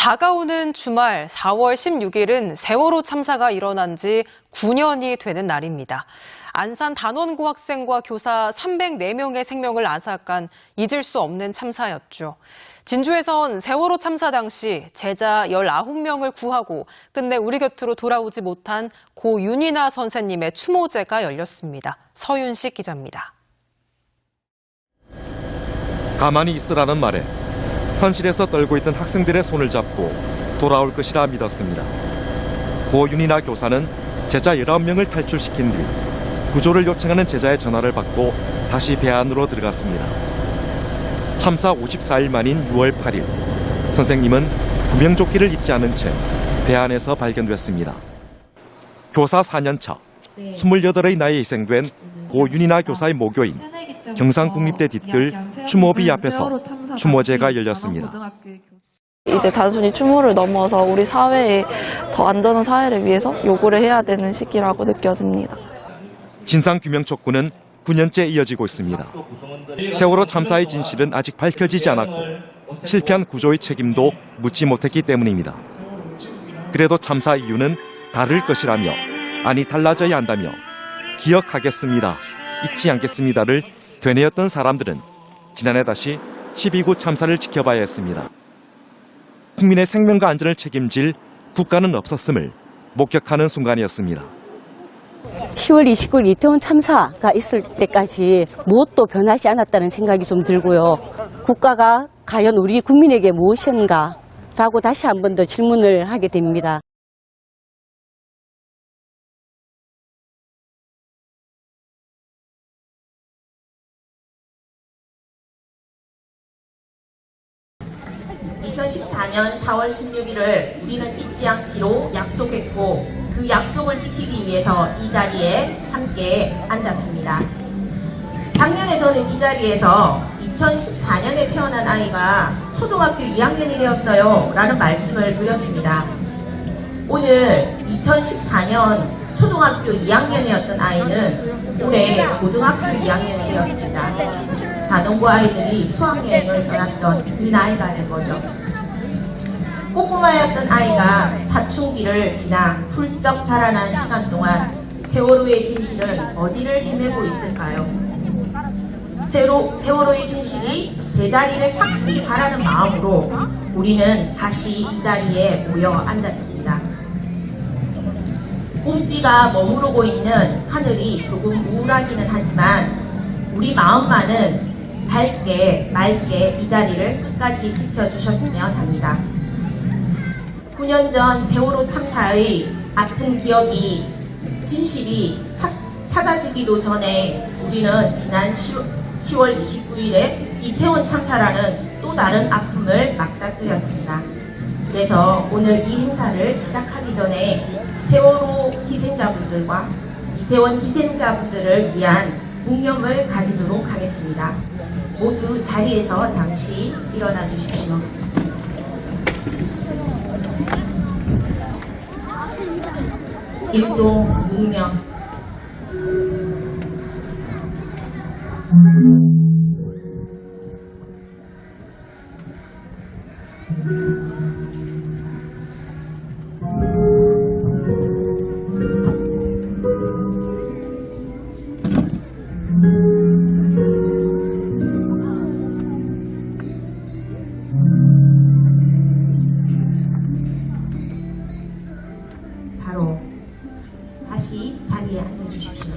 다가오는 주말 4월 16일은 세월호 참사가 일어난 지 9년이 되는 날입니다. 안산 단원고 학생과 교사 304명의 생명을 앗아간 잊을 수 없는 참사였죠. 진주에선 세월호 참사 당시 제자 19명을 구하고 끝내 우리 곁으로 돌아오지 못한 고 윤이나 선생님의 추모제가 열렸습니다. 서윤식 기자입니다. 가만히 있으라는 말에 선실에서 떨고 있던 학생들의 손을 잡고 돌아올 것이라 믿었습니다. 고 윤이나 교사는 제자 19명을 탈출시킨 뒤 구조를 요청하는 제자의 전화를 받고 다시 배 안으로 들어갔습니다. 참사 54일 만인 6월 8일, 선생님은 구명조끼를 입지 않은 채 배 안에서 발견됐습니다. 교사 4년차, 28의 나이에 희생된 고 윤이나 교사의 모교인 경상국립대 뒤뜰 추모비 앞에서 추모제가 열렸습니다. 이제 단순히 추모를 넘어서 우리 사회에 더 안전한 사회를 위해서 요구를 해야 되는 시기라고 느껴집니다. 진상규명 촉구는 9년째 이어지고 있습니다. 세월호 참사의 진실은 아직 밝혀지지 않았고 실패한 구조의 책임도 묻지 못했기 때문입니다. 그래도 참사 이유는 다를 것이라며, 아니 달라져야 한다며 기억하겠습니다, 잊지 않겠습니다를 되뇌었던 사람들은 지난해 다시 12구 참사를 지켜봐야 했습니다. 국민의 생명과 안전을 책임질 국가는 없었음을 목격하는 순간이었습니다. 10월 29일 이태원 참사가 있을 때까지 무엇도 변하지 않았다는 생각이 좀 들고요. 국가가 과연 우리 국민에게 무엇인가 라고 다시 한 번 더 질문을 하게 됩니다. (2014년 4월 16일을) 우리는 잊지 않기로 약속했고 그 약속을 지키기 위해서 이 자리에 함께 앉았습니다. 작년에 저는 이 자리에서 2014년에 태어난 아이가 초등학교 2학년이 되었어요 라는 말씀을 드렸습니다. 오늘 2014년 초등학교 2학년이었던 아이는 올해 고등학교 2학년이 되었습니다. 단원고 아이들이 수학여행을 떠났던 이 나이가 된 거죠. 꼬꼬마였던 아이가 사춘기를 지나 훌쩍 자라난 시간 동안 세월호의 진실은 어디를 헤매고 있을까요? 세월호의 진실이 제자리를 찾기 바라는 마음으로 우리는 다시 이 자리에 모여 앉았습니다. 봄비가 머무르고 있는 하늘이 조금 우울하기는 하지만 우리 마음만은 밝게 맑게 이 자리를 끝까지 지켜주셨으면 합니다. 9년 전 세월호 참사의 아픈 기억이 진실이 찾아지기도 전에 우리는 지난 10월 29일에 이태원 참사라는 또 다른 아픔을 맞닥뜨렸습니다. 그래서 오늘 이 행사를 시작하기 전에 세월호 희생자분들과 이태원 희생자분들을 위한 묵념을 가지도록 하겠습니다. 모두 자리에서 잠시 일어나 주십시오. 일동 묵념. 바로 다시 자리에 앉아주십시오.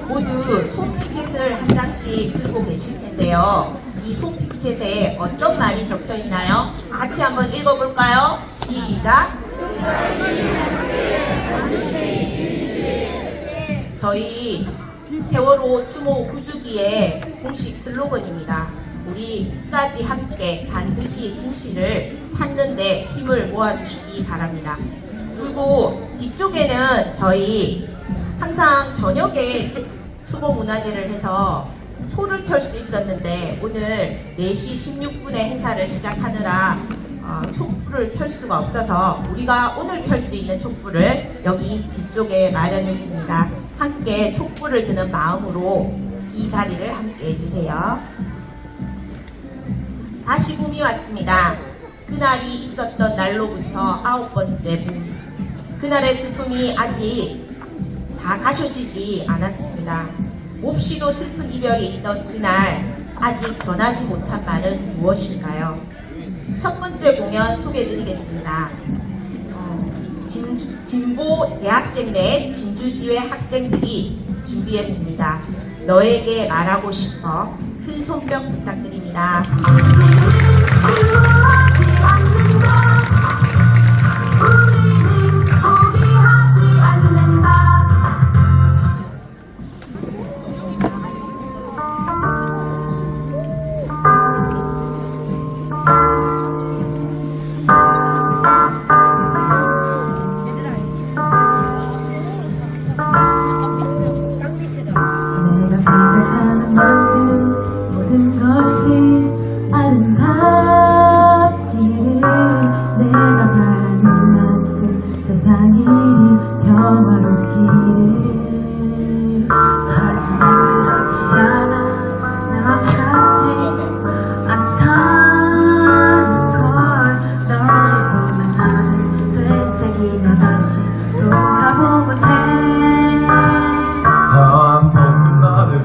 모두 손피켓을 한 장씩 들고 계실 텐데요. 이 손피켓에 어떤 말이 적혀 있나요? 같이 한번 읽어볼까요? 시작! 저희 세월호 추모 9주기의 공식 슬로건입니다. 우리 끝까지 함께 반드시 진실을 찾는 데 힘을 모아주시기 바랍니다. 그리고 뒤쪽에는 저희 항상 저녁에 추모 문화제를 해서 초를 켤 수 있었는데 오늘 4시 16분에 행사를 시작하느라 촛불을 켤 수가 없어서 우리가 오늘 켤 수 있는 촛불을 여기 뒤쪽에 마련했습니다. 함께 촛불을 드는 마음으로 이 자리를 함께 해주세요. 다시 봄이 왔습니다. 그날이 있었던 날로부터 9번째 봄. 그날의 슬픔이 아직 다 가셔지지 않았습니다. 몹시도 슬픈 이별이 있던 그날 아직 전하지 못한 말은 무엇일까요? 첫 번째 공연 소개해드리겠습니다. 진보 대학생대 진주지회 학생들이 준비했습니다. 너에게 말하고 싶어. 큰 손뼉 부탁드립니다. 내가 생각하는 만큼 모든 것이 아름답기를 내가 바라는 만큼 세상이 평화롭기를 하지만 그렇지 않아 나 같지 않다는 걸 너를 보면 나는 되새기며 다시 돌아보곤 해 한 번쯤 나를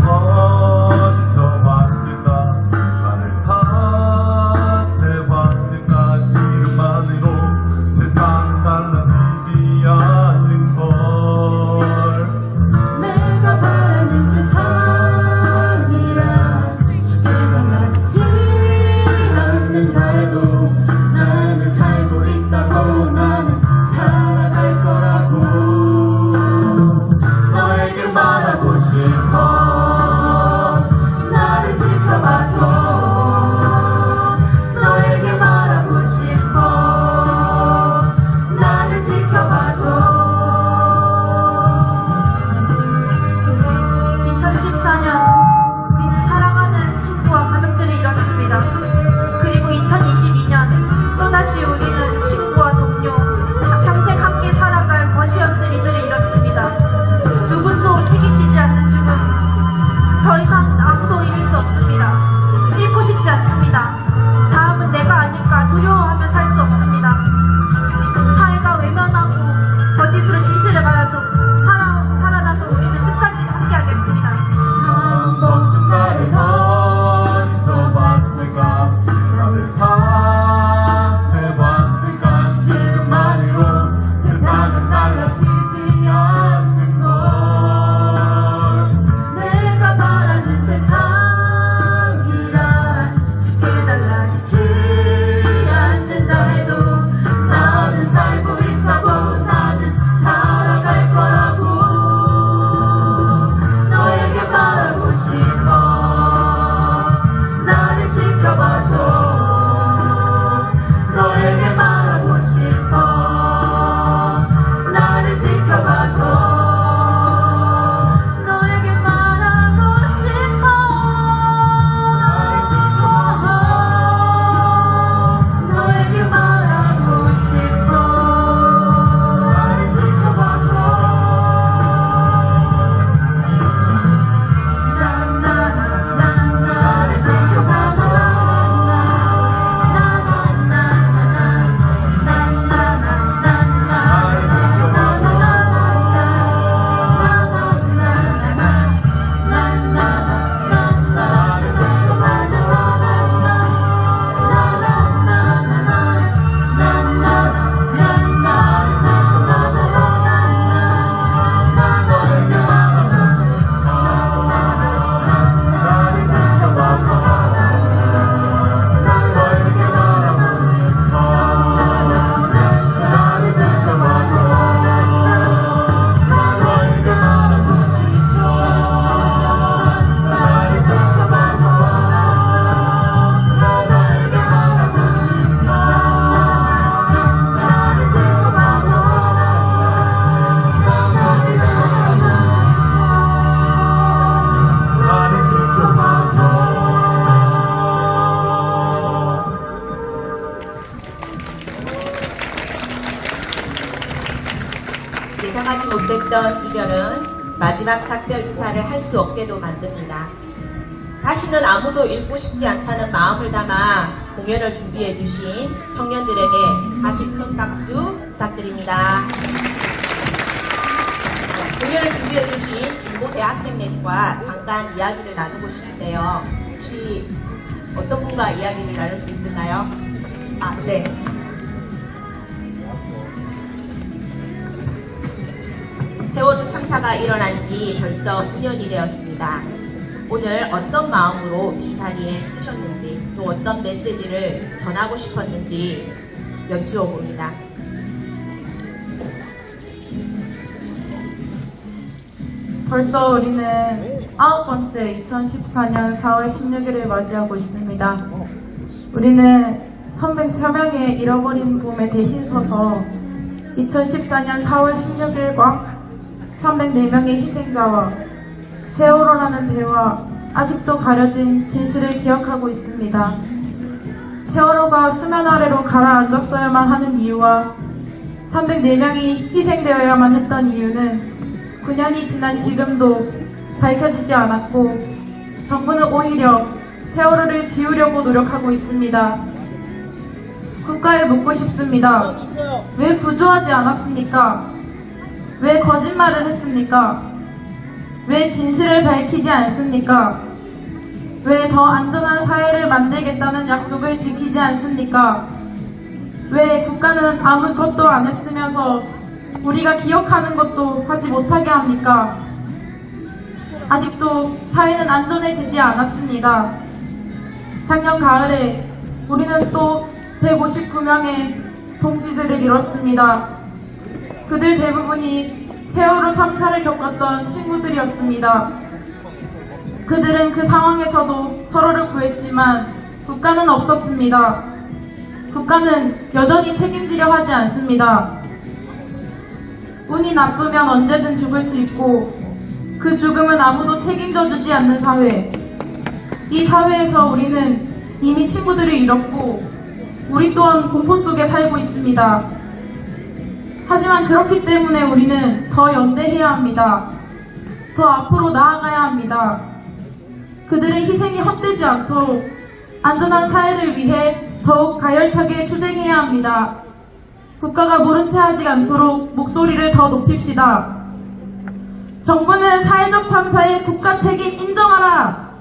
거쳐왔을까 나를 탓해봤을까 시간만으로 세상은 달라지지 않는 걸 내가 바라는 세상이란 쉽게 달라지지 않는다 해도 나는 살고 있다고 나는 살아갈 거라고 너에게 말하고 싶어 나를 지켜봐줘 너에게 말하고 싶어 나를 지켜봐줘 2014년 우리는 사랑하는 친구와 가족들을 잃었습니다. 그리고 2022년 또다시 우리는 친구와 동료 평생 함께 살아갈 것이었을 이들을 잃었습니다. 누구도 책임지지 않는 죽음 더 이상 아무도 잃을 수 없습니다. 잃고 싶지 않습니다. 다음은 내가 아닐까 두려워하며 살 수 없습니다. 사회가 외면하고 거짓으로 진실을 말해도 살아남은 우리는 끝까지 함께하겠습니다. 한 번쯤 나를 던져봤을까 나를 탓해봤을까 시간만으로 세상은 달라지지 않는 걸 내가 바라는 세상이란 쉽게 달라지지 않는다 해도 나는 살고 있다고 나는 살아갈 거라고 너에게 말하고 싶어 나를 지켜봐줘 너에게 말하고 싶어 나를 지켜봐줘 너에게 말하고 싶어 나를 지켜봐줘 너에게 말하고 싶어 나를 지켜봐줘 나를 지켜봐줘 예상하지 못했던 이별은 마지막 작별 인사를 할 수 없게도 만듭니다. 다시는 아무도 잃고 싶지 않다는 마음을 담아 공연을 준비해 주신 청년들에게 다시 큰 박수 부탁드립니다. 공연을 준비해 주신 진보대학생넷과 잠깐 이야기를 나누고 싶은데요. 혹시 어떤 분과 이야기를 나눌 수 있을까요? 네. 세월호 참사가 일어난 지 벌써 9년이 되었습니다. 오늘 어떤 마음으로 이 자리에 쓰셨는지, 또 어떤 메시지를 전하고 싶었는지 여쭈어 봅니다. 벌써 우리는 9번째 2014년 4월 16일을 맞이하고 있습니다. 우리는 303명의 잃어버린 봄에 대신 서서 2014년 4월 16일과 304명의 희생자와 세월호라는 배와 아직도 가려진 진실을 기억하고 있습니다. 세월호가 수면 아래로 가라앉았어야만 하는 이유와 304명이 희생되어야만 했던 이유는 9년이 지난 지금도 밝혀지지 않았고 정부는 오히려 세월호를 지우려고 노력하고 있습니다. 국가에 묻고 싶습니다. 왜 구조하지 않았습니까? 왜 거짓말을 했습니까? 왜 진실을 밝히지 않습니까? 왜 더 안전한 사회를 만들겠다는 약속을 지키지 않습니까? 왜 국가는 아무것도 안 했으면서 우리가 기억하는 것도 하지 못하게 합니까? 아직도 사회는 안전해지지 않았습니다. 작년 가을에 우리는 또 159명의 동지들을 잃었습니다. 그들 대부분이 세월호 참사를 겪었던 친구들이었습니다. 그들은 그 상황에서도 서로를 구했지만 국가는 없었습니다. 국가는 여전히 책임지려 하지 않습니다. 운이 나쁘면 언제든 죽을 수 있고 그 죽음은 아무도 책임져 주지 않는 사회. 이 사회에서 우리는 이미 친구들을 잃었고 우리 또한 공포 속에 살고 있습니다. 하지만 그렇기 때문에 우리는 더 연대해야 합니다. 더 앞으로 나아가야 합니다. 그들의 희생이 헛되지 않도록 안전한 사회를 위해 더욱 가열차게 투쟁해야 합니다. 국가가 모른 채 하지 않도록 목소리를 더 높입시다. 정부는 사회적 참사의 국가 책임 인정하라.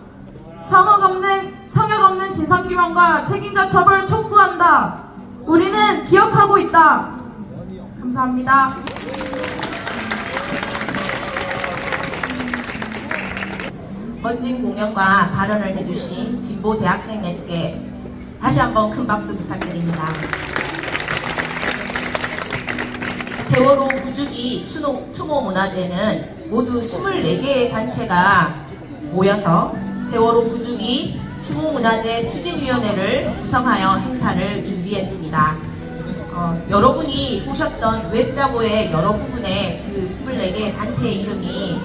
성역 없는 진상규명과 책임자 처벌 촉구한다. 우리는 기억하고 있다. 감사합니다. 멋진 공연과 발언을 해주신 진보대학생넷께 다시 한번 큰 박수 부탁드립니다. 세월호 구주기 추모문화제는 모두 24개의 단체가 모여서 세월호 구주기 추모문화제 추진위원회를 구성하여 행사를 준비했습니다. 여러분이 보셨던 웹자보의 여러 부분에 그 24개의 단체의 이름이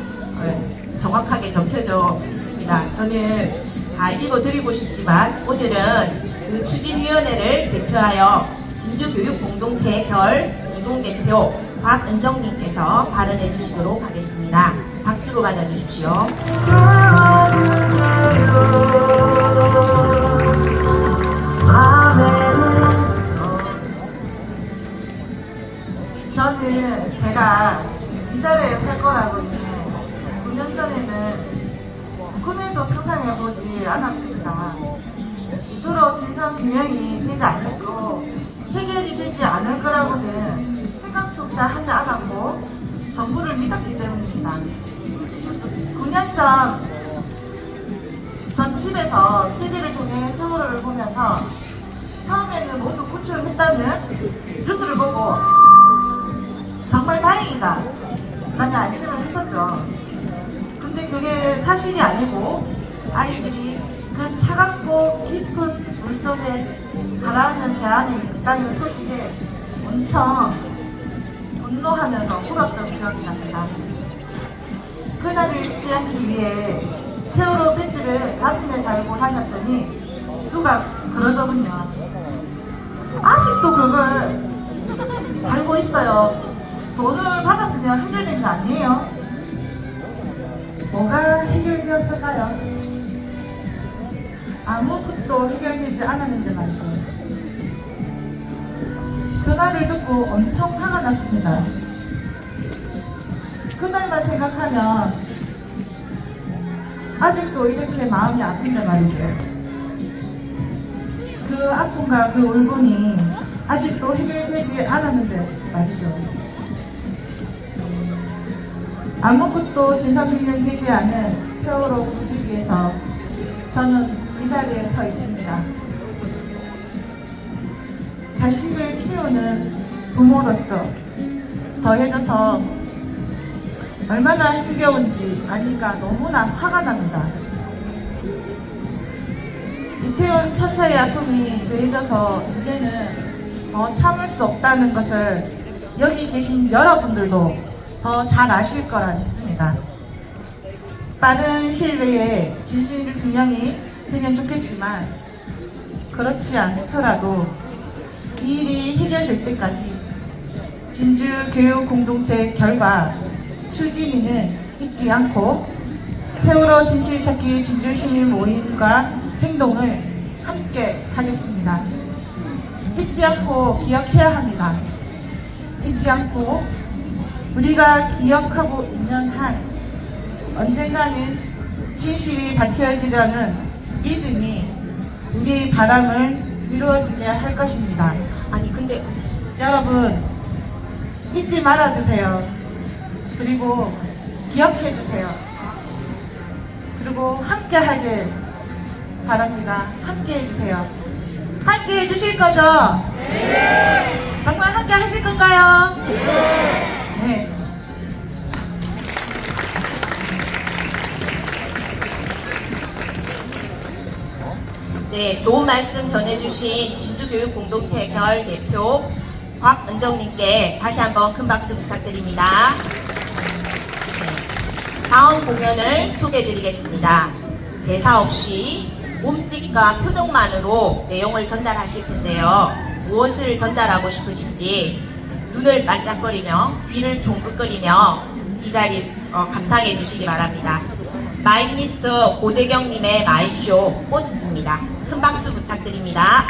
정확하게 적혀져 있습니다. 저는 다 읽어드리고 싶지만 오늘은 그 추진위원회를 대표하여 진주교육공동체 결 공동대표 박은정님께서 발언해 주시도록 하겠습니다. 박수로 맞아주십시오. 저는 제가 이 자리에 설 거라고는 9년 전에는 꿈에도 상상해보지 않았습니다. 이토록 진상규명이 되지 않고 해결이 되지 않을 거라고는 생각조차 하지 않았고 정부를 믿었기 때문입니다. 9년 전 집에서 TV를 통해 세월호를 보면서 처음에는 모두 구출했다는 뉴스를 보고 정말 다행이다 라는 안심을 했었죠. 근데 그게 사실이 아니고 아이들이 그 차갑고 깊은 물속에 가라앉는 배 안에 있다는 소식에 엄청 분노하면서 울었던 기억이 납니다. 그날을 잊지 않기 위해 세월호 배지를 가슴에 달고 다녔더니 누가 그러더군요. 아직도 그걸 달고 있어요. 돈을 받았으면 해결된 거 아니에요? 뭐가 해결되었을까요? 아무것도 해결되지 않았는데 말이죠. 그 말을 듣고 엄청 화가 났습니다. 그날만 생각하면 아직도 이렇게 마음이 아픈데 말이죠. 그 아픔과 그 울분이 아직도 해결되지 않았는데 말이죠. 아무것도 진상규명되지 않은 세월호 구주기에서 저는 이 자리에 서 있습니다. 자식을 키우는 부모로서 더해져서 얼마나 힘겨운지 아니까 너무나 화가 납니다. 이태원 천사의 아픔이 더해져서 이제는 더 참을 수 없다는 것을 여기 계신 여러분들도 더 잘 아실 거라 믿습니다. 빠른 시일 내에 진실 규명이 되면 좋겠지만 그렇지 않더라도 이 일이 해결될 때까지 진주교육공동체 결과 추진위는 잊지 않고 세월호 진실찾기 진주시민 모임과 행동을 함께 하겠습니다. 잊지 않고 기억해야 합니다. 잊지 않고 우리가 기억하고 있는 한 언젠가는 진실이 밝혀지려는 믿음이 우리의 바람을 이루어지려 할 것입니다. 아니 근데 여러분 잊지 말아주세요. 그리고 기억해주세요. 그리고 함께 하길 바랍니다. 함께 해주세요. 함께 해주실 거죠? 네. 정말 함께 하실 건가요? 네. 네. 네, 좋은 말씀 전해주신 진주교육공동체 결 대표 곽은정님께 다시 한번 큰 박수 부탁드립니다. 네, 다음 공연을 소개해드리겠습니다. 대사 없이 몸짓과 표정만으로 내용을 전달하실 텐데요. 무엇을 전달하고 싶으신지 눈을 반짝거리며 귀를 종긋거리며 이 자리를 감상해 주시기 바랍니다. 마임리스터 고재경님의 마임쇼 꽃입니다. 큰 박수 부탁드립니다.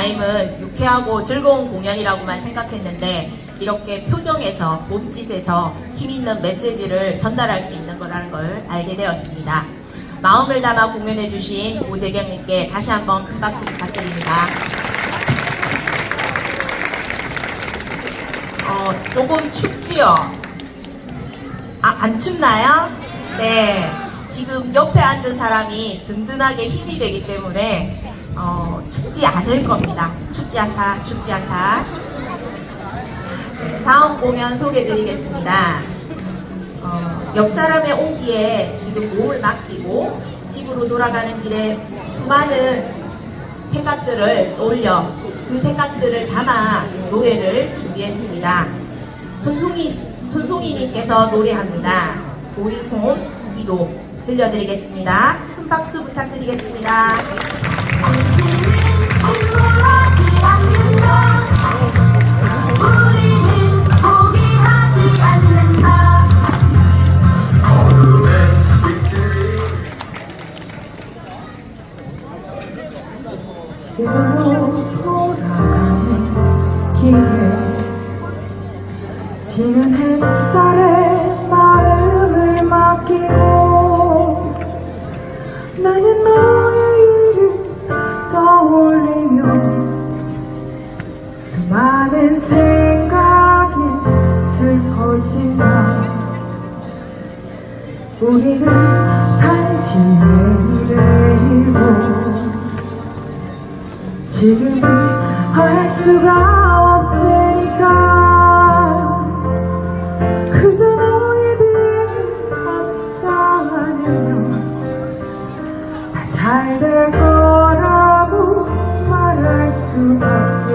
마임은 유쾌하고 즐거운 공연이라고만 생각했는데 이렇게 표정에서 몸짓에서 힘있는 메시지를 전달할 수 있는 거라는 걸 알게 되었습니다. 마음을 담아 공연해주신 오재경님께 다시 한번 큰 박수 부탁드립니다. 조금 춥지요? 안 춥나요? 네. 지금 옆에 앉은 사람이 든든하게 힘이 되기 때문에 춥지 않을 겁니다. 춥지 않다, 춥지 않다. 다음 공연 소개해드리겠습니다. 옆 사람의 오기에 지금 몸을 맡기고 집으로 돌아가는 길에 수많은 생각들을 떠올려 그 생각들을 담아 노래를 준비했습니다. 손송이님께서 노래합니다. 고일홈 기도 들려드리겠습니다. 큰 박수 부탁드리겠습니다. 집으로 돌아가는 길에 지는 햇살에 마음을 맡기고 나는 너의 일을 떠올리며 수많은 생각이 슬퍼지만 우리는 단지 내일의 일도 지금은 할 수가 없으니까 그저 너희들 감사하며 다 잘 될 거라고 말할 수밖에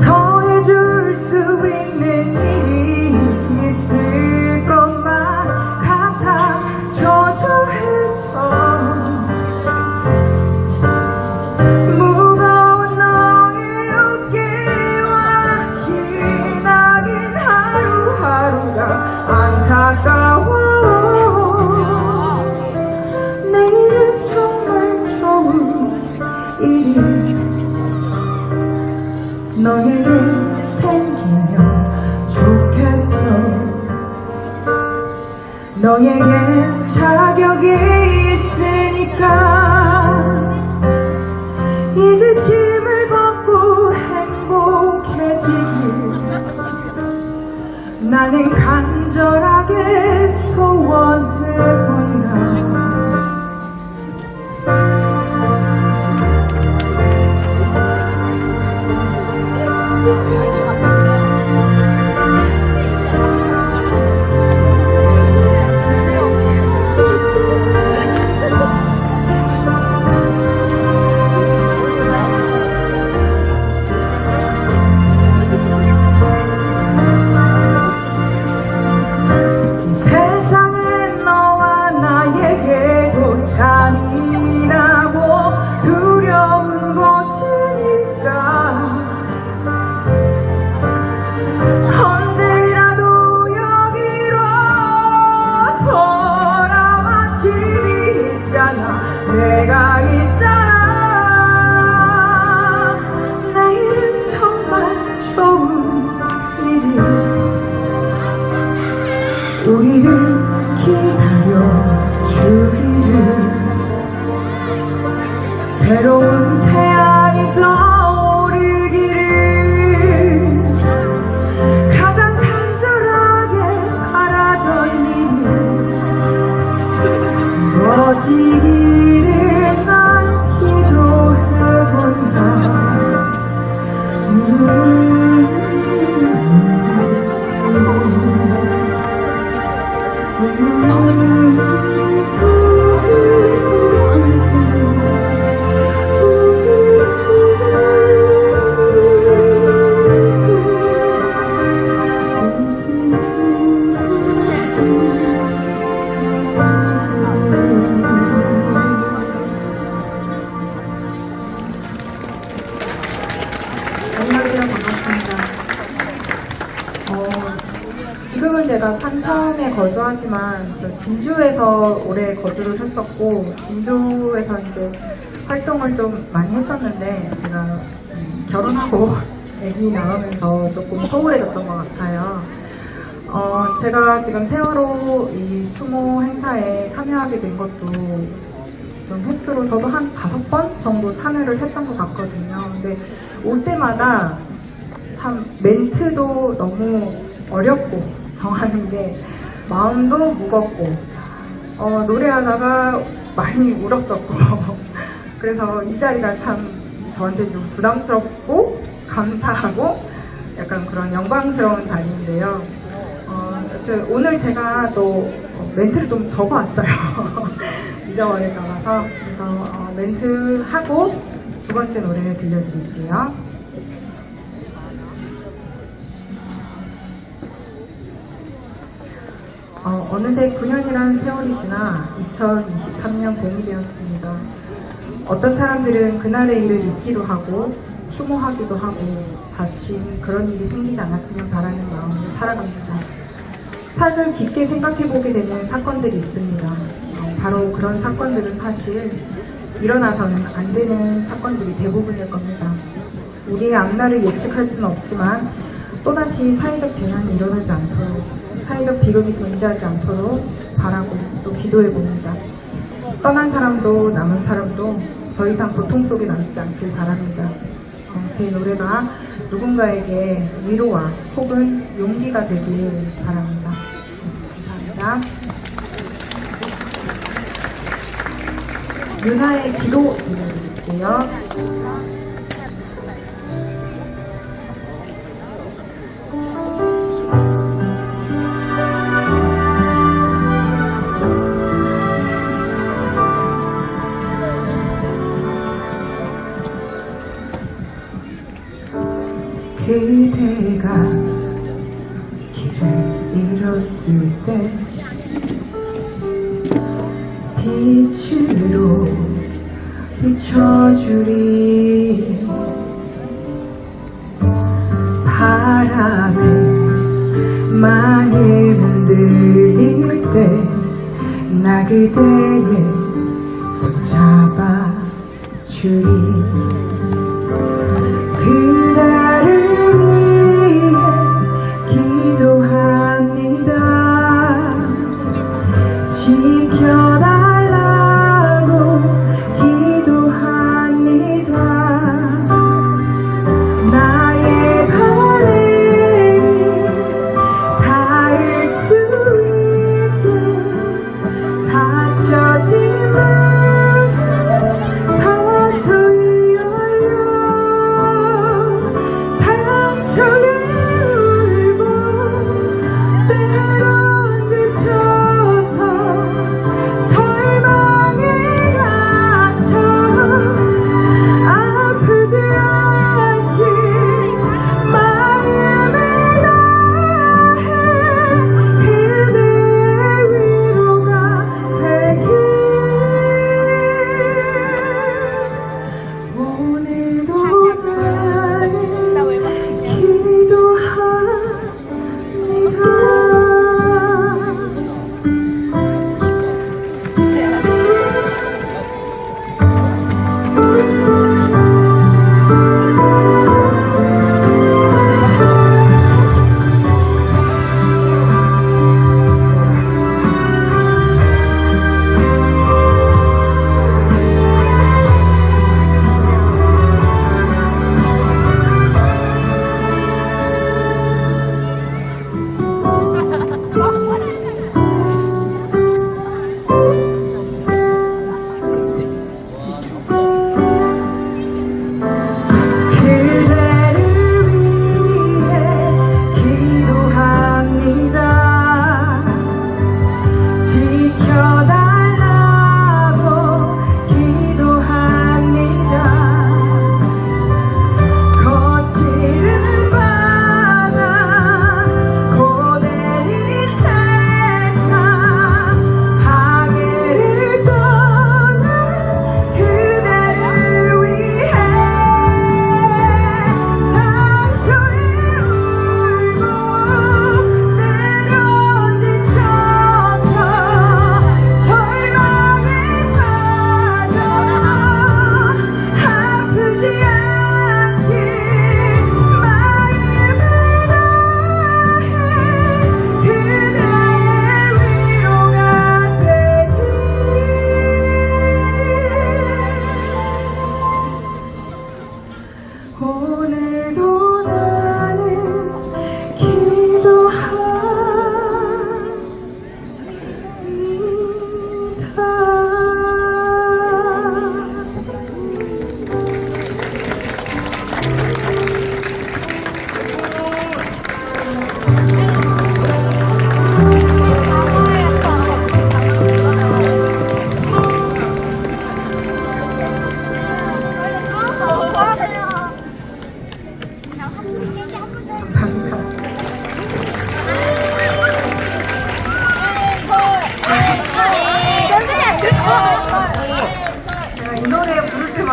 더해줄 수 있는 일이 있을 것만 같아 초조해져 안타까워 내일은 정말 좋은 일이 너에게 생기면 좋겠어 너에게 자격이 있으니까 이제 짐을 벗고 행복해지길 나는 간절하게 소원해본다. 잔인하고 두려운 곳이니까 언제라도 여기로 돌아와 집이 있잖아 내가 있잖아 내일은 정말 좋은 일이 우리를 기다려 주기를 새로운 태양이 떠오르기를 가장 간절하게 바라던 일이 이루어지기를 난 기도해본다. 지금은 제가 산청에 거주하지만 저 진주에서 오래 거주를 했었고 진주에서 이제 활동을 좀 많이 했었는데 제가 결혼하고 아기 낳으면서 조금 소홀해졌던 것 같아요. 제가 지금 세월호 이 추모 행사에 참여하게 된 것도 지금 횟수로 저도 한 5번 정도 참여를 했던 것 같거든요. 근데 올 때마다 참 멘트도 너무 어렵고 정하는 게 마음도 무겁고 노래하다가 많이 울었었고 그래서 이 자리가 참 저한테 좀 부담스럽고 감사하고 약간 그런 영광스러운 자리인데요. 오늘 제가 또 멘트를 좀 적어왔어요. 잊어버릴까 봐서. 그래서 멘트하고 두 번째 노래 들려드릴게요. 어느새 9년이란 세월이 지나 2023년 봄이 되었습니다. 어떤 사람들은 그날의 일을 잊기도 하고 추모하기도 하고 다시 그런 일이 생기지 않았으면 바라는 마음으로 살아갑니다. 삶을 깊게 생각해보게 되는 사건들이 있습니다. 바로 그런 사건들은 사실 일어나서는 안 되는 사건들이 대부분일 겁니다. 우리의 앞날을 예측할 수는 없지만 또다시 사회적 재난이 일어나지 않도록 사회적 비극이 존재하지 않도록 바라고 또 기도해봅니다. 떠난 사람도 남은 사람도 더 이상 고통 속에 남지 않길 바랍니다. 제 노래가 누군가에게 위로와 혹은 용기가 되길 바랍니다. 감사합니다. 윤하의 기도 들려드릴게요. 그대가 길을 잃었을 때 빛으로 비춰주리 바람에 많이 흔들릴 때 나 그대의 손잡아 주리 그대를 위해 기도합니다. 지켜달라고 기도합니다. 나의 바람이 닿을 수 있게 다쳐지만 서서히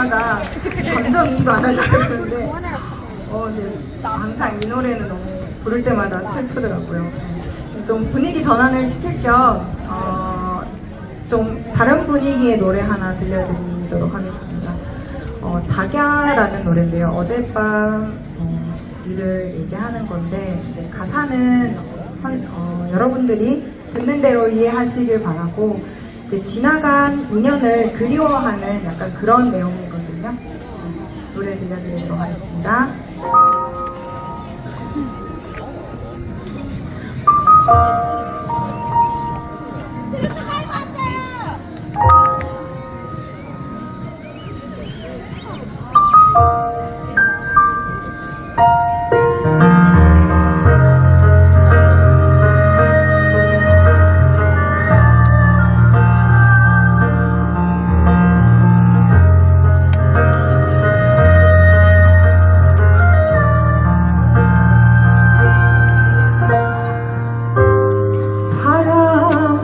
때마다 감정이입 안 하려고 그러는데 네, 항상 이 노래는 너무 부를 때마다 슬프더라고요. 좀 분위기 전환을 시킬 겸 좀 다른 분위기의 노래 하나 들려드리도록 하겠습니다. 자갸라는 노래인데요. 어젯밤 일을 얘기하는 건데 이제 가사는 여러분들이 듣는 대로 이해하시길 바라고 이제 지나간 인연을 그리워하는 약간 그런 내용이거든요. 노래 들려드리도록 하겠습니다.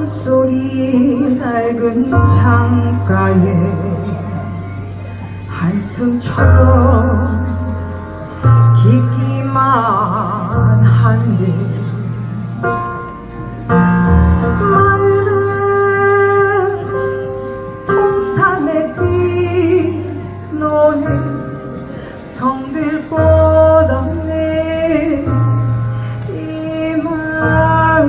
소리 낡은 창가에 한숨처럼 깊기만 한데 마을은 동산에 뛰노는 정들꽃 없네 이 마을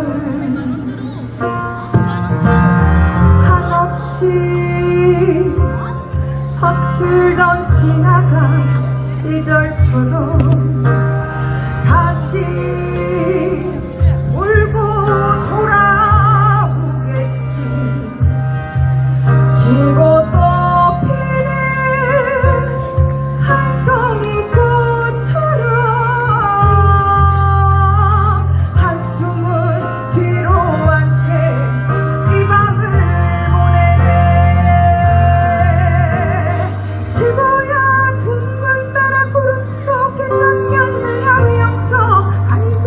한없이 서툴던 지나간 시절처럼 다시 울고 돌아오겠지. 지고 또 피는 한 송이 꽃처럼 한숨은 뒤로 한 채 이 밤을 보내네. 시보야 둥근 따라 구름 속에 작년 내야 영적 아니고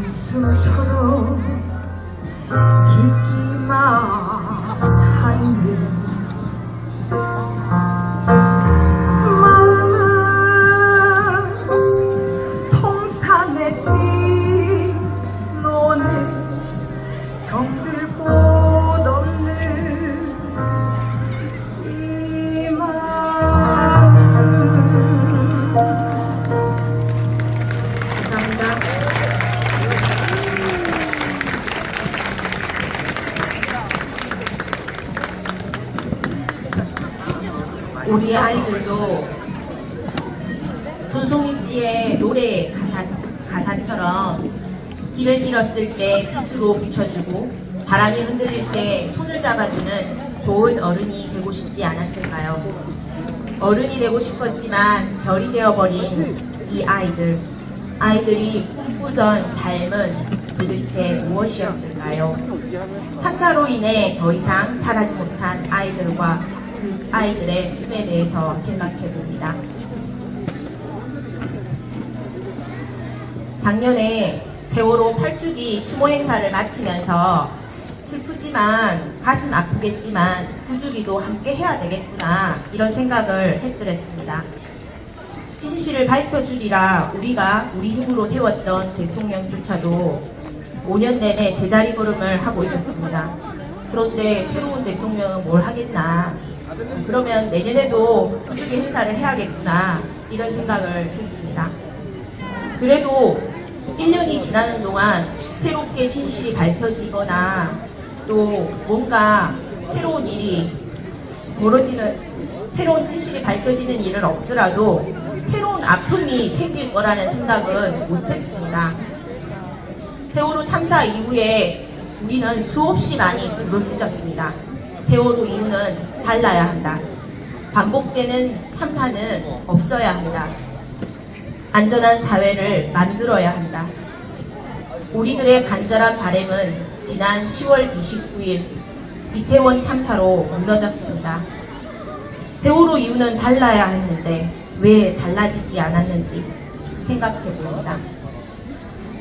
단수처럼 깊기만 하는 마음은 통산에 핀 너는 정들 곳 없는 이 마음. 감사합니다. 우리 아이들도 손송이 씨의 노래 가사처럼 길을 잃었을 때 빛으로 비춰주고 바람이 흔들릴 때 손을 잡아주는 좋은 어른이 되고 싶지 않았을까요? 어른이 되고 싶었지만 별이 되어버린 이 아이들이 꿈꾸던 삶은 도대체 무엇이었을까요? 참사로 인해 더 이상 자라지 못한 아이들과 그 아이들의 꿈에 대해서 생각해 봅니다. 작년에 세월호 8주기 추모 행사를 마치면서 슬프지만 가슴 아프겠지만 9주기도 함께 해야 되겠구나 이런 생각을 했더랬습니다. 진실을 밝혀주리라 우리가 우리 힘으로 세웠던 대통령조차도 5년 내내 제자리 걸음을 하고 있었습니다. 그런데 새로운 대통령은 뭘 하겠나, 그러면 내년에도 9주기 행사를 해야겠구나 이런 생각을 했습니다. 그래도 1년이 지나는 동안 새롭게 진실이 밝혀지거나 또 뭔가 새로운 진실이 밝혀지는 일은 없더라도 새로운 아픔이 생길 거라는 생각은 못했습니다. 세월호 참사 이후에 우리는 수없이 많이 부르짖었습니다. 세월호 이후는 달라야 한다. 반복되는 참사는 없어야 한다. 안전한 사회를 만들어야 한다. 우리들의 간절한 바람은 지난 10월 29일 이태원 참사로 무너졌습니다. 세월호 이후는 달라야 했는데 왜 달라지지 않았는지 생각해 봅니다.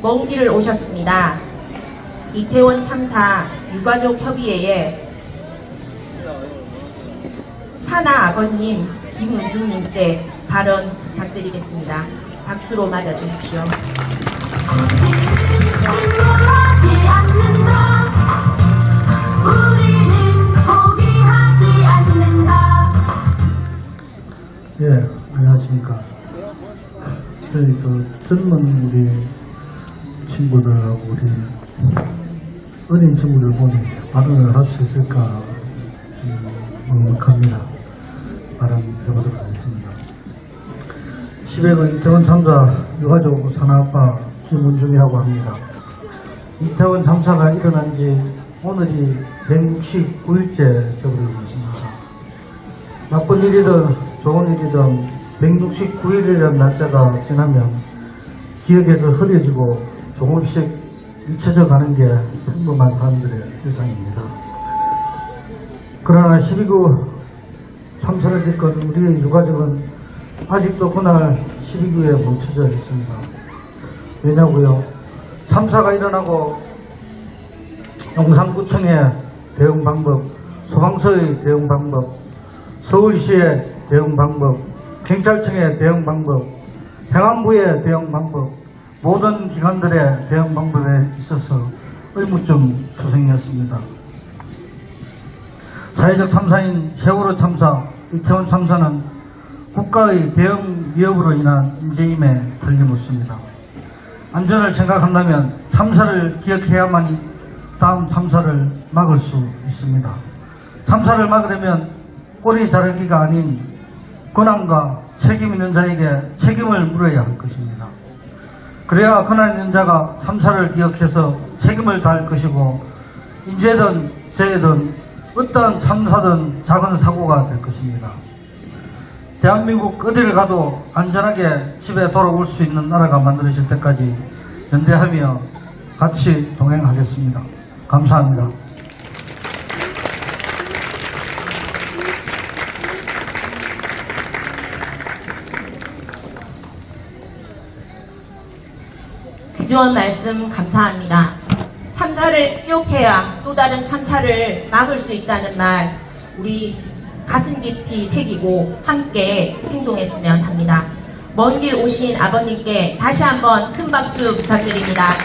먼 길을 오셨습니다. 이태원 참사 유가족 협의회에 사나 아버님 김은중님께 발언 부탁드리겠습니다. 박수로 맞아주십시오. 하지 않는다. 우리는 포기하지 않는다. 예, 안녕하십니까. 저희 또 젊은 우리 친구들하고 우리 어린 친구들 보니 발언을 할 수 있을까 먹먹합니다. 발언 해보도록 하겠습니다. 10회군 이태원 참사 유가족 사나아빠 김은중이라고 합니다. 이태원 참사가 일어난 지 오늘이 169일째 접어들고 있습니다. 나쁜 일이든 좋은 일이든 169일이라는 날짜가 지나면 기억에서 흐려지고 조금씩 잊혀져 가는 게 평범한 사람들의 일상입니다. 그러나 12구 참사를 겪은 우리의 유가족은 아직도 그날 12구에 멈춰져 있습니다. 왜냐고요? 참사가 일어나고 용산구청의 대응 방법, 소방서의 대응 방법, 서울시의 대응 방법, 경찰청의 대응 방법, 행안부의 대응 방법, 모든 기관들의 대응 방법에 있어서 의무점 초생이었습니다. 사회적 참사인 세월호 참사, 이태원 참사는 국가의 대응 위협으로 인한 인재임에 틀림없습니다. 안전을 생각한다면 참사를 기억해야만이 다음 참사를 막을 수 있습니다. 참사를 막으려면 꼬리 자르기가 아닌 권한과 책임 있는 자에게 책임을 물어야 할 것입니다. 그래야 권한 있는 자가 참사를 기억해서 책임을 다할 것이고 인재든 재해든 어떠한 참사든 작은 사고가 될 것입니다. 대한민국 어디를 가도 안전하게 집에 돌아올 수 있는 나라가 만들어질 때까지 연대하며 같이 동행하겠습니다. 감사합니다. 구조원 말씀 감사합니다. 참사를 기억해야 또 다른 참사를 막을 수 있다는 말 우리 가슴 깊이 새기고 함께 행동했으면 합니다. 먼 길 오신 아버님께 다시 한번 큰 박수 부탁드립니다.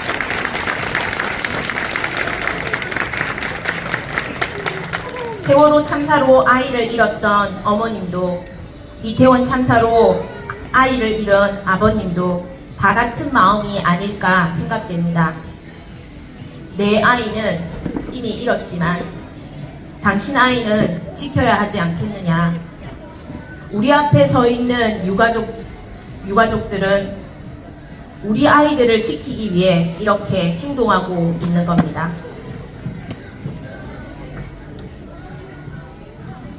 세월호 참사로 아이를 잃었던 어머님도 이태원 참사로 아이를 잃은 아버님도 다 같은 마음이 아닐까 생각됩니다. 내 아이는 이미 잃었지만 당신 아이는 지켜야 하지 않겠느냐. 우리 앞에 서 있는 유가족들은 우리 아이들을 지키기 위해 이렇게 행동하고 있는 겁니다.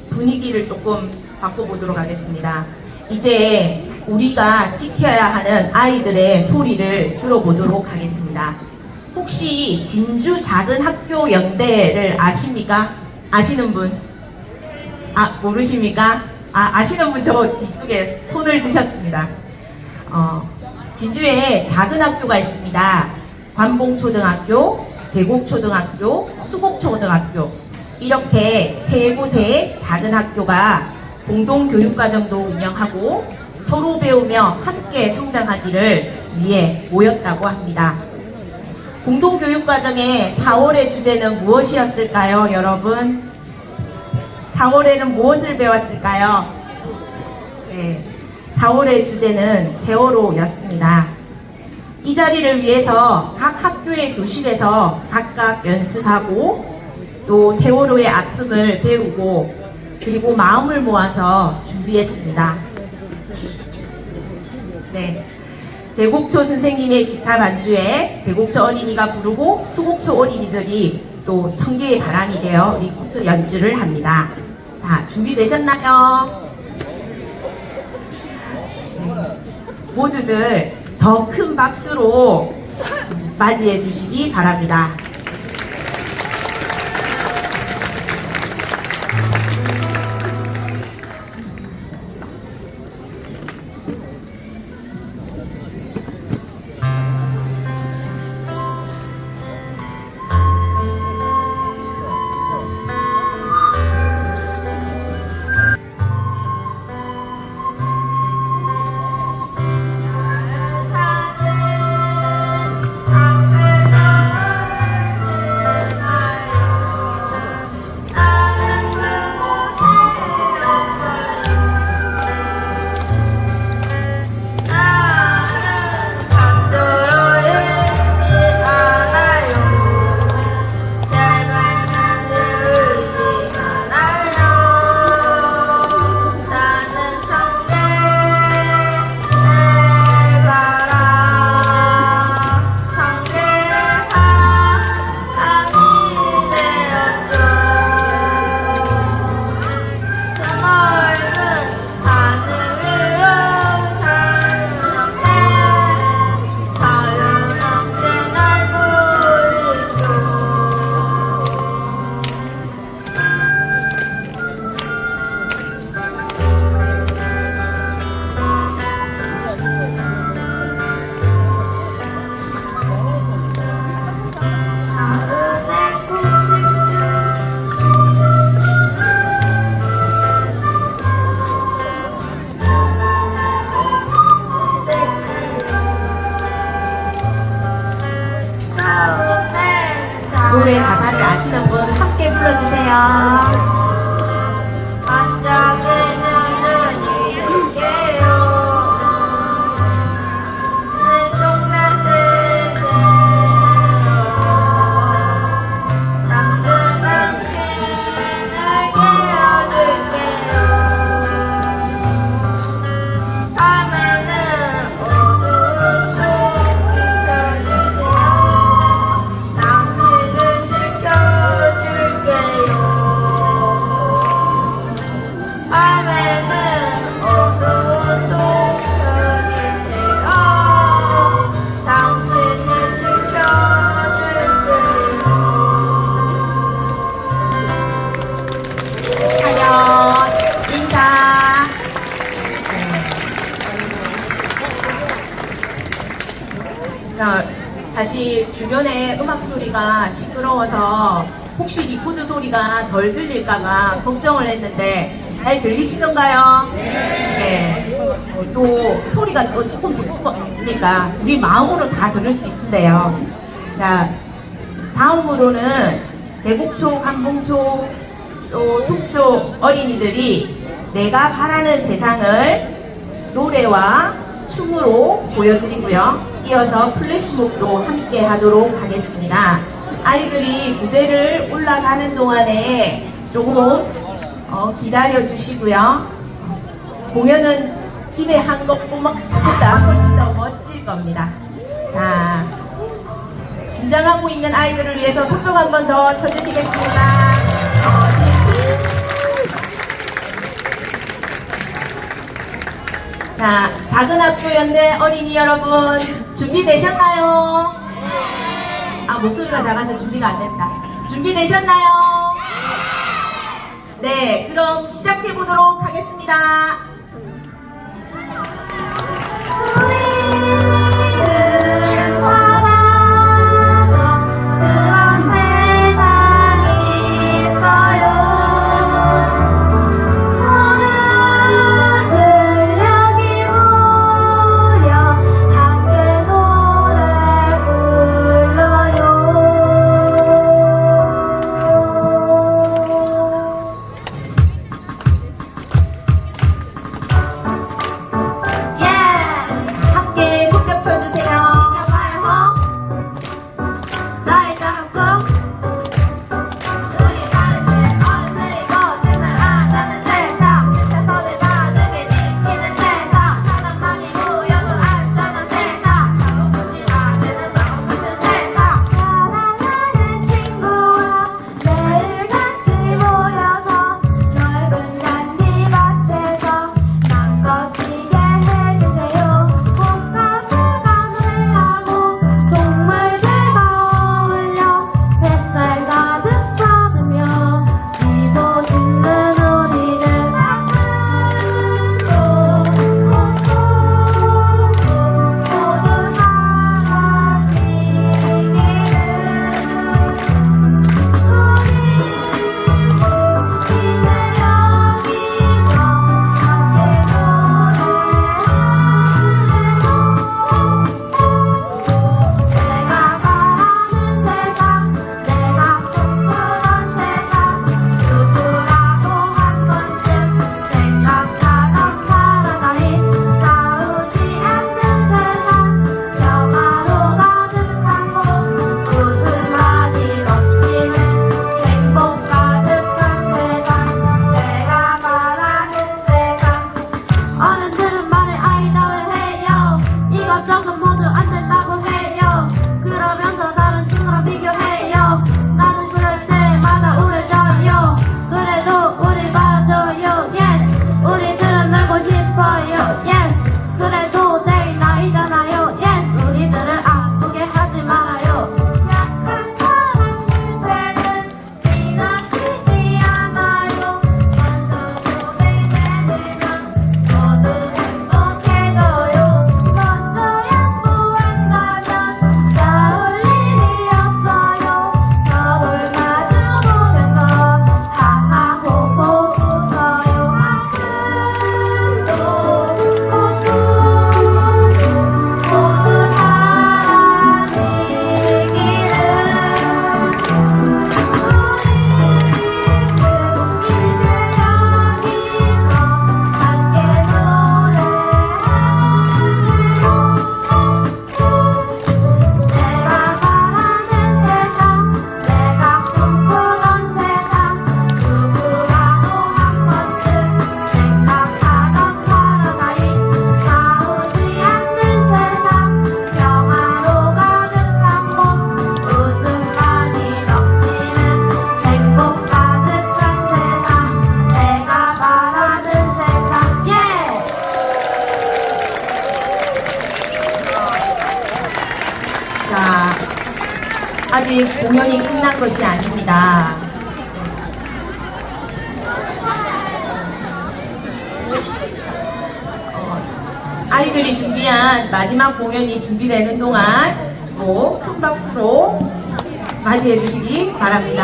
분위기를 조금 바꿔보도록 하겠습니다. 이제 우리가 지켜야 하는 아이들의 소리를 들어보도록 하겠습니다. 혹시 진주 작은 학교 연대를 아십니까? 아시는 분? 모르십니까? 아시는 분 저 뒤쪽에 손을 드셨습니다. 진주에 작은 학교가 있습니다. 관봉초등학교, 대곡초등학교, 수곡초등학교 이렇게 세 곳의 작은 학교가 공동교육과정도 운영하고 서로 배우며 함께 성장하기를 위해 모였다고 합니다. 공동교육과정의 4월의 주제는 무엇이었을까요, 여러분? 4월에는 무엇을 배웠을까요? 네, 4월의 주제는 세월호였습니다. 이 자리를 위해서 각 학교의 교실에서 각각 연습하고 또 세월호의 아픔을 배우고 그리고 마음을 모아서 준비했습니다. 네, 대곡초 선생님의 기타 반주에 대곡초 어린이가 부르고 수곡초 어린이들이 또 청개의 바람이 되어 리프트 연주를 합니다. 자, 준비되셨나요? 네, 모두들 더 큰 박수로 맞이해 주시기 바랍니다. 노래 가사를 아시는 분 함께 불러주세요. 반짝이는 눈이 될게요. 내 속낮을 잠드는 퀸을 깨워줄게요. 밤에는 어두운 속 비춰줄게요. 당신을 지켜줄게요. 사실 주변에 음악 소리가 시끄러워서 혹시 리코더 소리가 덜 들릴까봐 걱정을 했는데 잘 들리시던가요? 네. 또 소리가 또 조금 작으니까 우리 마음으로 다 들을 수 있는데요. 자, 다음으로는 대곡초, 감봉초, 또 숙조 어린이들이 내가 바라는 세상을 노래와 춤으로 보여드리고요. 이어서 플래시몹도 함께 하도록 하겠습니다. 아이들이 무대를 올라가는 동안에 조금 기다려 주시고요. 공연은 기대한 것보다 훨씬 더 멋질 겁니다. 자, 긴장하고 있는 아이들을 위해서 손뼉 한 번 더 쳐주시겠습니다. 자, 작은학교연대 어린이 여러분 준비되셨나요? 아, 목소리가 작아서 준비가 안 됐다. 준비되셨나요? 네, 그럼 시작해 보도록 하겠습니다. 우리는 바라던 그런 세상이 있어요. 모두들 여기 모여 함께 노래 불러요. 함께 손뼉 쳐주세요. 나의 작은 꿈 우리 삶의 어른들이고 들면 안다는 세상 최선을 다하게 지키는 세상 사람만이 모여도 알 수 없는 세상 마음속이라 되는 마음 같은 세상 사랑하는 친구와 매일 같이 모여서 넓은 잔디밭에서 마음껏 뛰게 해주세요. 꽃가수가 노래하고 동물들과 어울려 뱃살 가득 받으며 미소 짓는 우리들 아픔도 고통도 모두 사라지기를 내가 바라는 세상 내가 꿈꾸던 세상 누구라도 한 번쯤 생각하던 파라다이스 싸우지 않는 세상 평화로 가득한 곳 웃음만이 넘치는 행복 가득한 세상 내가 바라는 세상 어른들은 말을 아이다운 해요. 이것저것 모두 안 된다고 해요. 그러면서 다른 친구랑 비교해요. 나는 그럴 때마다 우울해져요. 그래도 우리 봐줘요. Yes, 우리들은 놀고 싶어요. Yes, 그래도 내일 나이잖아요. Yes, 우리들을 아프게 하지 말아요. 약한 사랑 그대는 지나치지 않아요. 먼저 손을 내밀면 모두 행복해져요. 먼저 양보한다면 싸울 일이 없어요. 서로를 마주보면서 하하호호 웃어요. 아픔도 고통도 모두 사라지기를 내가 바라는 세상 내가 꿈꾸던 세상 누구라도 한 번쯤 생각하던 파라다이스 싸우지 않는 세상 평화로 가득한 곳 웃음만이 넘치는 행복 가득한 세상 내가 바라는 세상 자, 아직 공연이 끝난 것이 아닙니다. 아이들이 준비한 마지막 공연이 준비되는 동안 큰 박수로 맞이해 주시기 바랍니다.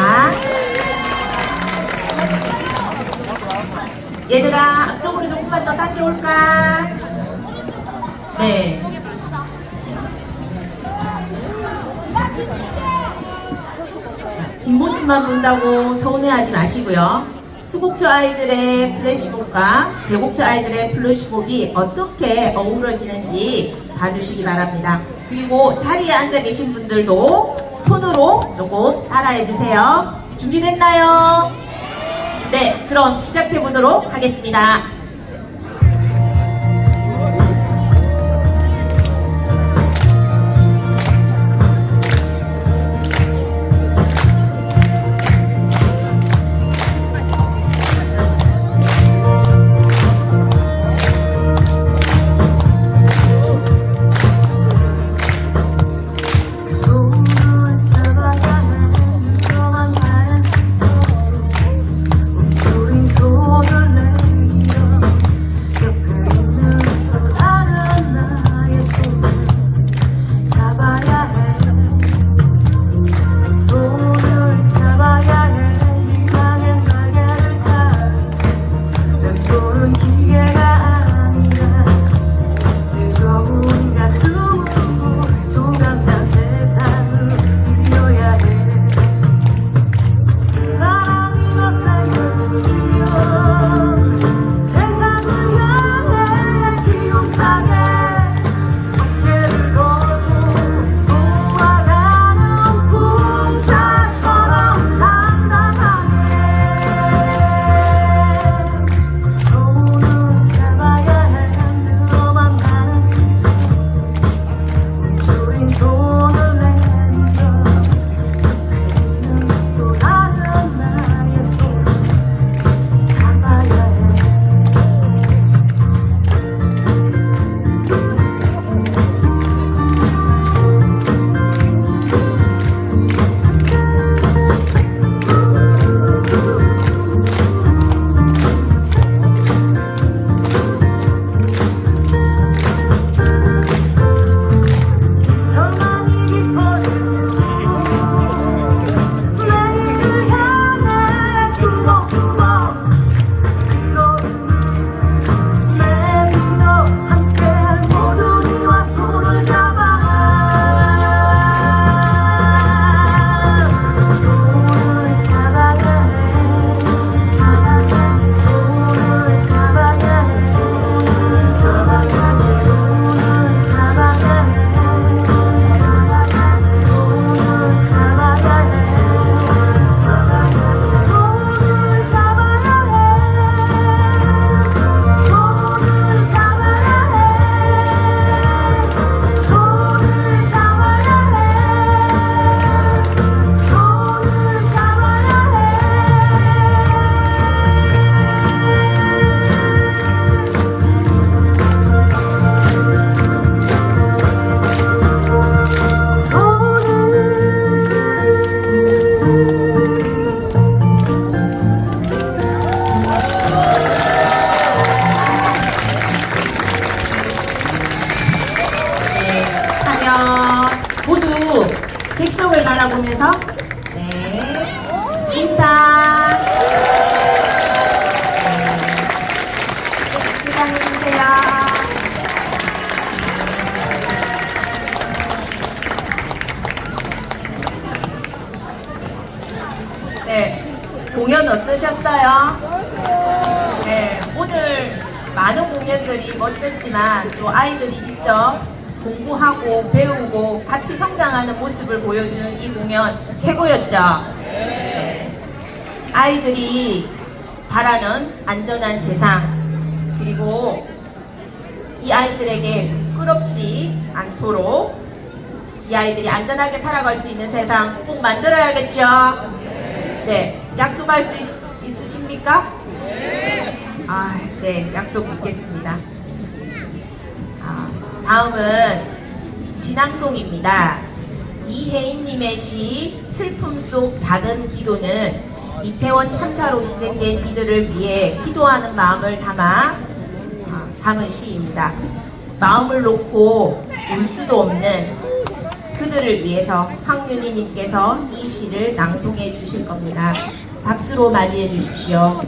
얘들아, 앞쪽으로 조금만 더 당겨올까? 네. 뒷모습만 본다고 서운해하지 마시고요. 수곡조 아이들의 플래시몹과 대곡조 아이들의 플래시몹이 어떻게 어우러지는지 봐주시기 바랍니다. 그리고 자리에 앉아 계신 분들도 손으로 조금 따라해 주세요. 준비됐나요? 네, 그럼 시작해 보도록 하겠습니다. 객석을 바라보면서 인사. 부장해주세요. 네, 공연 어떠셨어요? 네, 오늘 많은 공연들이 멋졌지만 또 아이들이 직접 공부하고 배우고 같이 성장하는 모습을 보여주는 이 공연 최고였죠? 아이들이 바라는 안전한 세상, 그리고 이 아이들에게 부끄럽지 않도록 이 아이들이 안전하게 살아갈 수 있는 세상 꼭 만들어야겠죠? 네, 약속할 수 있으십니까? 네, 약속 있겠습니다. 다음은 신앙송입니다. 이혜인님의 시 슬픔 속 작은 기도는 이태원 참사로 희생된 이들을 위해 기도하는 마음을 담은 시입니다. 마음을 놓고 울 수도 없는 그들을 위해서 황윤희님께서 이 시를 낭송해 주실 겁니다. 박수로 맞이해 주십시오.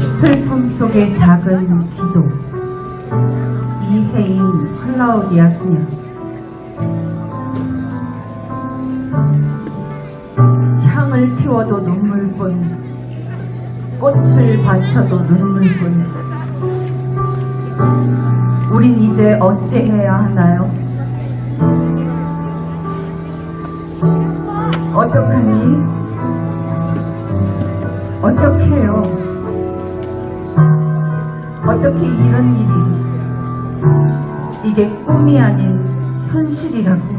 슬픔 속의 작은 기도. 이혜인 클라우디아 수녀. 향을 피워도 눈물뿐, 꽃을 바쳐도 눈물뿐. 우린 이제 어찌해야 하나요? 어떡하니? 어떡해요? 어떻게 이런 일이, 이게 꿈이 아닌 현실이라고.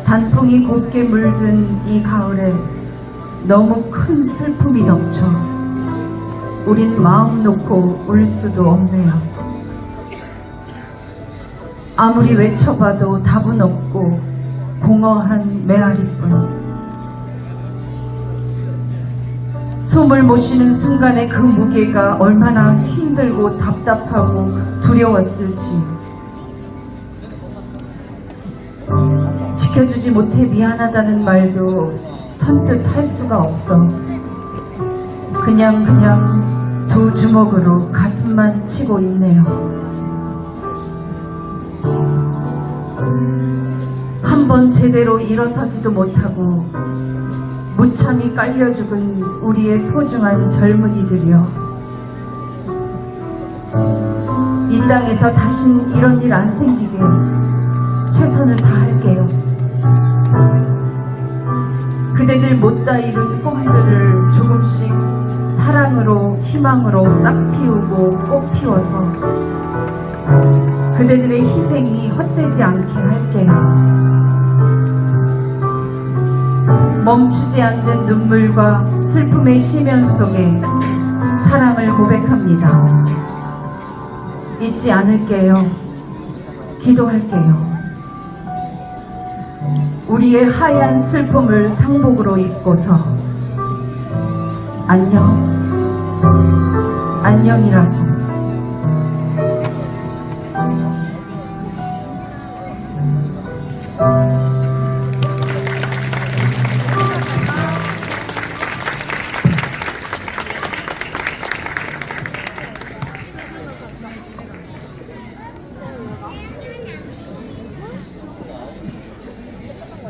단풍이 곱게 물든 이 가을에 너무 큰 슬픔이 덮쳐 우린 마음 놓고 울 수도 없네요. 아무리 외쳐봐도 답은 없고 공허한 메아리뿐. 숨을 못 쉬는 순간에 그 무게가 얼마나 힘들고 답답하고 두려웠을지. 지켜주지 못해 미안하다는 말도 선뜻 할 수가 없어. 그냥 두 주먹으로 가슴만 치고 있네요. 한번 제대로 일어서지도 못하고 무참히 깔려 죽은 우리의 소중한 젊은이들이여. 이 땅에서 다신 이런 일 안 생기게 최선을 다할게요. 그대들 못다 이룬 꿈들을 조금씩 사랑으로 희망으로 싹 틔우고 꽃 피워서 그대들의 희생이 헛되지 않게 할게요. 멈추지 않는 눈물과 슬픔의 시면 속에 사랑을 고백합니다. 잊지 않을게요. 기도할게요. 우리의 하얀 슬픔을 상복으로 입고서 안녕, 안녕이라고.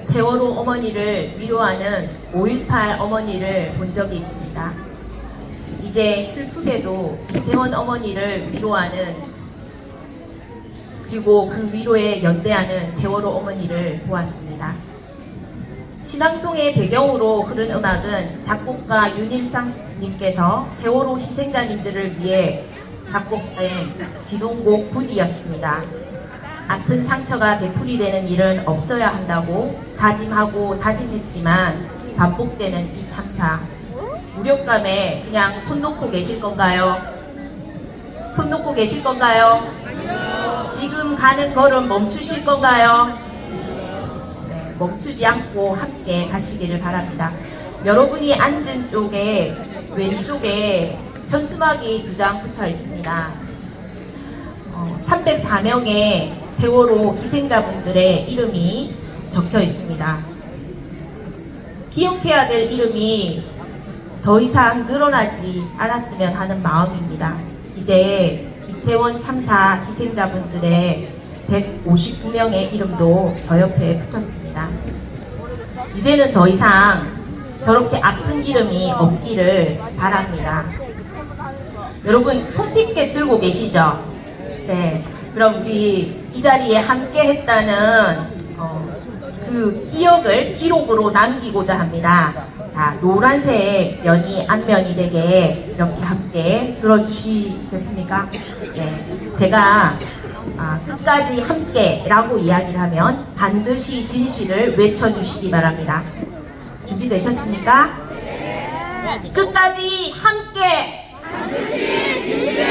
세월호 어머니를 위로하는 5.18 어머니를 본 적이 있습니다. 이제 슬프게도 이태원 어머니를 위로하는, 그리고 그 위로에 연대하는 세월호 어머니를 보았습니다. 신앙송의 배경으로 흐른 음악은 작곡가 윤일상님께서 세월호 희생자님들을 위해 작곡된 지동곡 부디였습니다. 아픈 상처가 되풀이되는 일은 없어야 한다고 다짐하고 다짐했지만 반복되는 이 참사. 무력감에 그냥 손 놓고 계실 건가요? 손 놓고 계실 건가요? 지금 가는 걸음 멈추실 건가요? 네, 멈추지 않고 함께 가시기를 바랍니다. 여러분이 앉은 쪽에 왼쪽에 현수막이 2장 붙어 있습니다. 304명의 세월호 희생자분들의 이름이 적혀 있습니다. 기억해야 될 이름이 더 이상 늘어나지 않았으면 하는 마음입니다. 이제 이태원 참사 희생자분들의 159명의 이름도 저 옆에 붙었습니다. 이제는 더 이상 저렇게 아픈 이름이 없기를 바랍니다. 여러분 손쉽게 들고 계시죠? 네, 그럼 우리 이 자리에 함께 했다는 그 기억을 기록으로 남기고자 합니다. 자, 노란색 면이 앞면이 되게 이렇게 함께 들어주시겠습니까? 네, 제가 끝까지 함께라고 이야기를 하면 반드시 진실을 외쳐주시기 바랍니다. 준비되셨습니까? 끝까지 함께! 반드시 진실!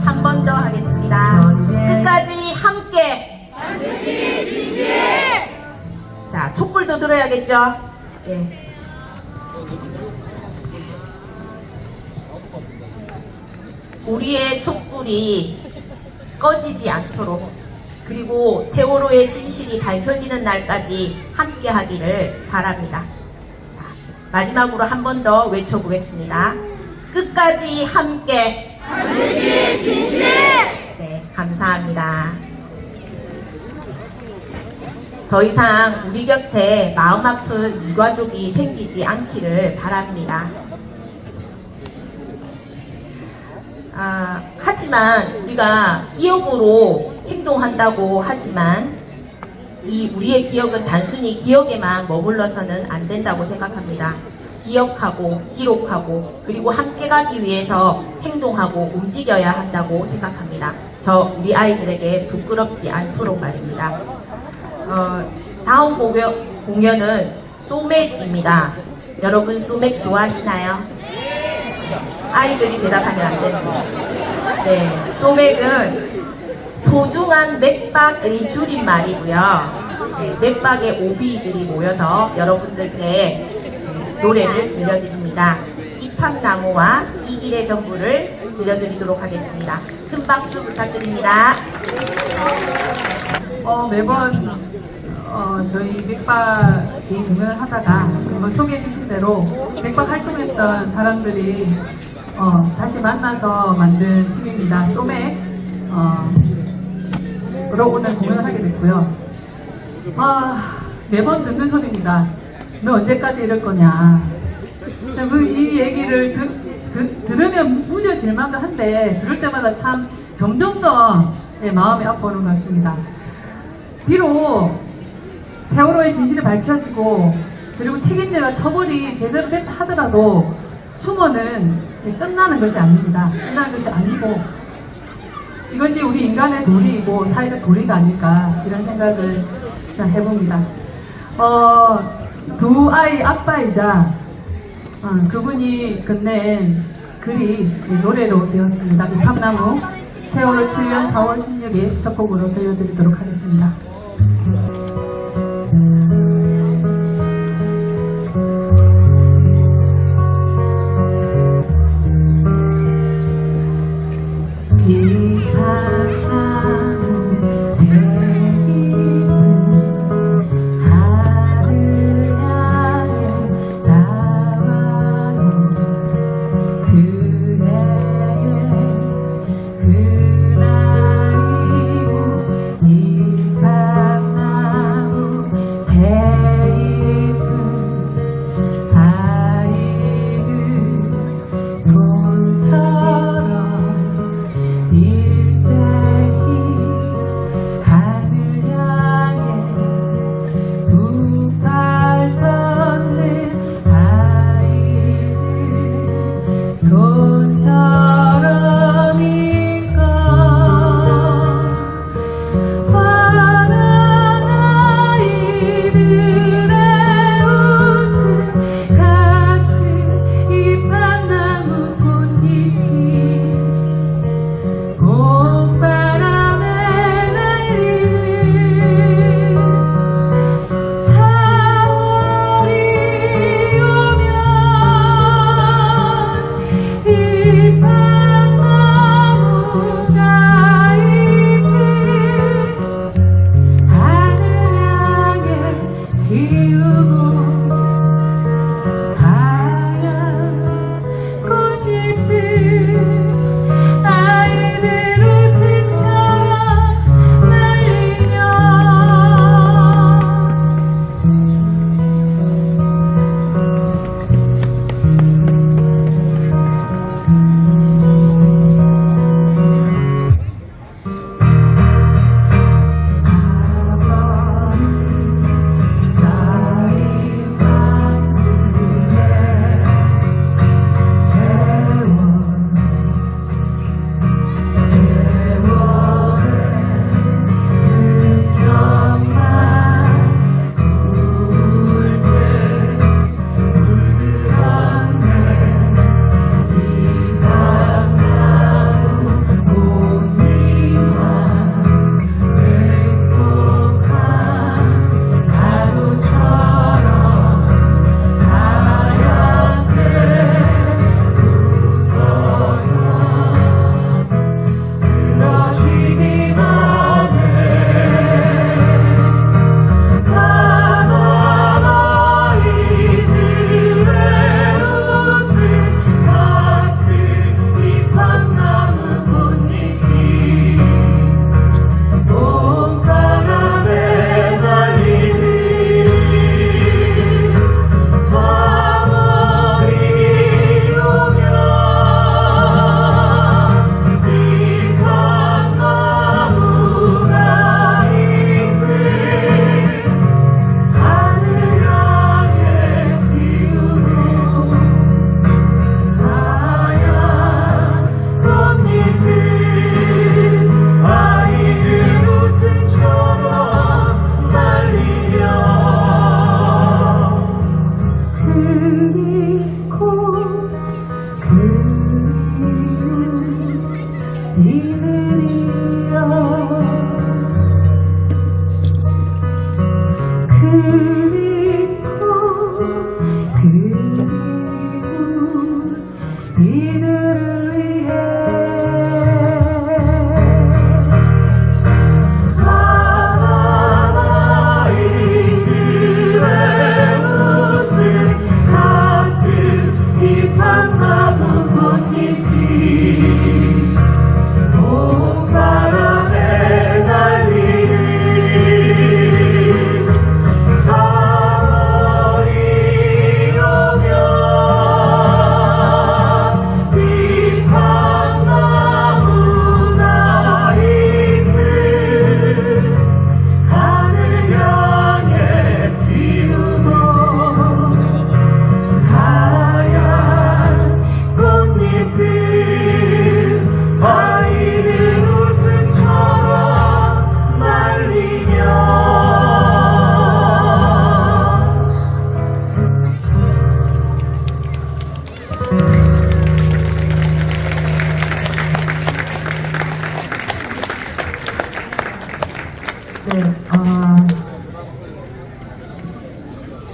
한 번 더 하겠습니다. 끝까지 함께! 반드시 진실! 자, 촛불도 들어야겠죠? 예. 우리의 촛불이 꺼지지 않도록, 그리고 세월호의 진실이 밝혀지는 날까지 함께 하기를 바랍니다. 자, 마지막으로 한 번 더 외쳐보겠습니다. 끝까지 함께. 반드시 진실! 네, 감사합니다. 더 이상 우리 곁에 마음 아픈 유가족이 생기지 않기를 바랍니다. 하지만 우리가 기억으로 행동한다고 하지만 이 우리의 기억은 단순히 기억에만 머물러서는 안 된다고 생각합니다. 기억하고 기록하고 그리고 함께 가기 위해서 행동하고 움직여야 한다고 생각합니다. 저 우리 아이들에게 부끄럽지 않도록 말입니다. 다음 공연은 소맥입니다. 여러분 소맥 좋아하시나요? 아이들이 대답하면 안 됩니다. 네, 소맥은 소중한 맥박의 줄임말이고요. 네, 맥박의 오비들이 모여서 여러분들께 노래를 들려드립니다. 입합나무와 이 길의 전부를 들려드리도록 하겠습니다. 큰 박수 부탁드립니다. 매번 저희 맥박이 공연을 하다가 한번 소개해 주신 대로 맥박 활동했던 사람들이 다시 만나서 만든 팀입니다. 소맥 으로 오늘 공연을 하게 됐고요. 매번 듣는 소리입니다. 너 언제까지 이럴 거냐. 이 얘기를 들으면 무뎌질 만도 한데 들을 때마다 참 점점 더 마음이 아파오는 것 같습니다. 비록 세월호의 진실이 밝혀지고 그리고 책임자가 처벌이 제대로 됐다 하더라도 추모는 끝나는 것이 아닙니다. 끝나는 것이 아니고 이것이 우리 인간의 도리이고 사회적 도리가 아닐까 이런 생각을 해봅니다. 두 아이 아빠이자 그분이 끝낸 글이 노래로 되었습니다. 입합나무 세월호 7년 4월 16일 첫 곡으로 들려드리도록 하겠습니다.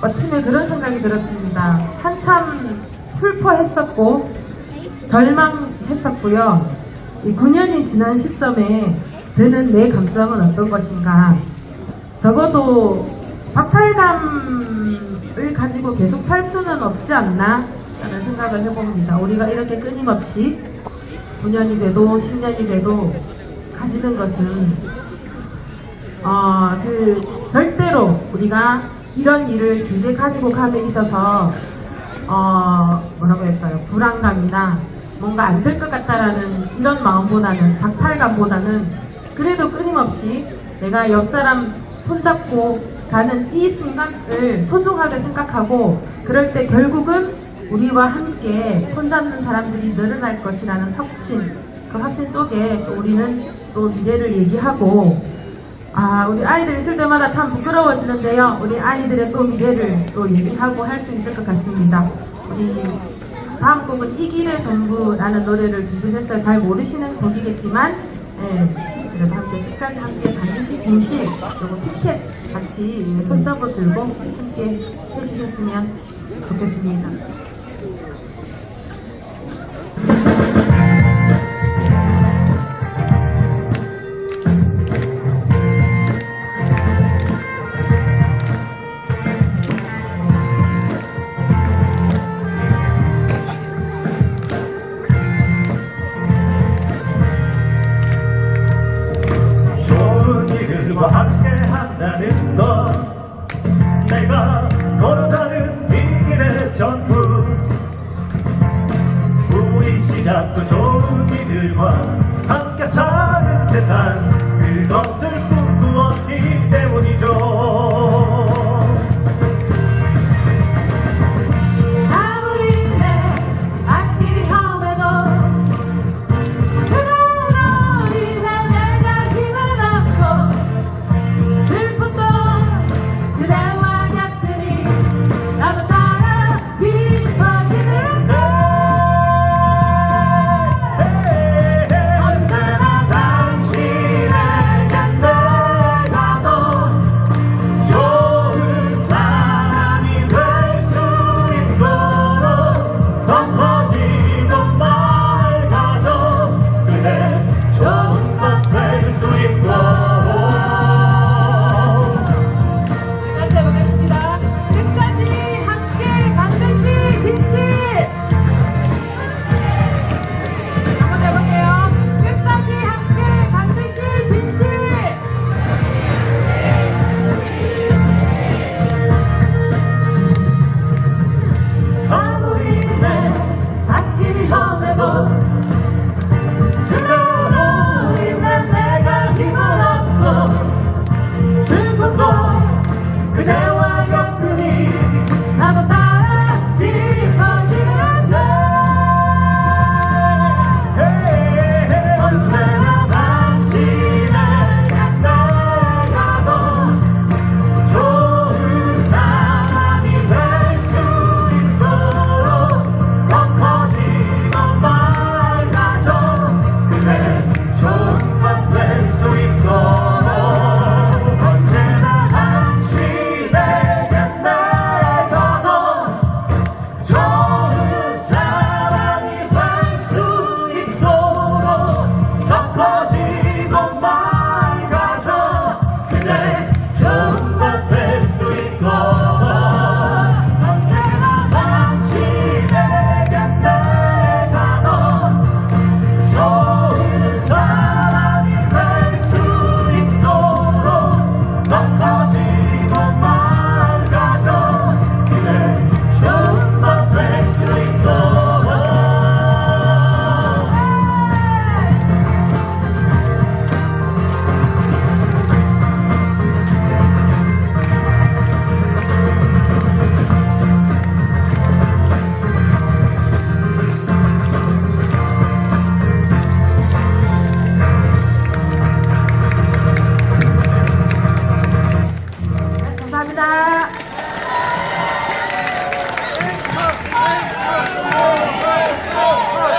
마침에 그런 생각이 들었습니다. 한참 슬퍼했었고 절망했었고요. 이 9년이 지난 시점에 드는 내 감정은 어떤 것인가. 적어도 박탈감을 가지고 계속 살 수는 없지 않나 라는 생각을 해봅니다. 우리가 이렇게 끊임없이 9년이 돼도 10년이 돼도 가지는 것은 절대로 우리가 이런 일을 길게 가지고 감에 있어서 뭐라고 할까요? 불안감이나 뭔가 안 될 것 같다라는 이런 마음보다는, 박탈감보다는 그래도 끊임없이 내가 옆 사람 손잡고 가는 이 순간을 소중하게 생각하고, 그럴 때 결국은 우리와 함께 손잡는 사람들이 늘어날 것이라는 확신, 그 확신 속에 또 우리는 또 미래를 얘기하고, 우리 아이들 있을 때마다 참 부끄러워지는데요. 우리 아이들의 또 미래를 또 얘기하고 할 수 있을 것 같습니다. 우리 다음 곡은 이 길의 전부라는 노래를 준비했어요. 잘 모르시는 곡이겠지만, 그래도 함께 끝까지 함께 반드시 진실, 그리고 티켓 같이 손잡아 들고 함께 해주셨으면 좋겠습니다. 함께 한다는 것, 내가 걸어가는 이 길의 전부, 우리 시작도 좋은 이들과 함께 사는 세상, 그것을 꿈꾸었기 때문이죠.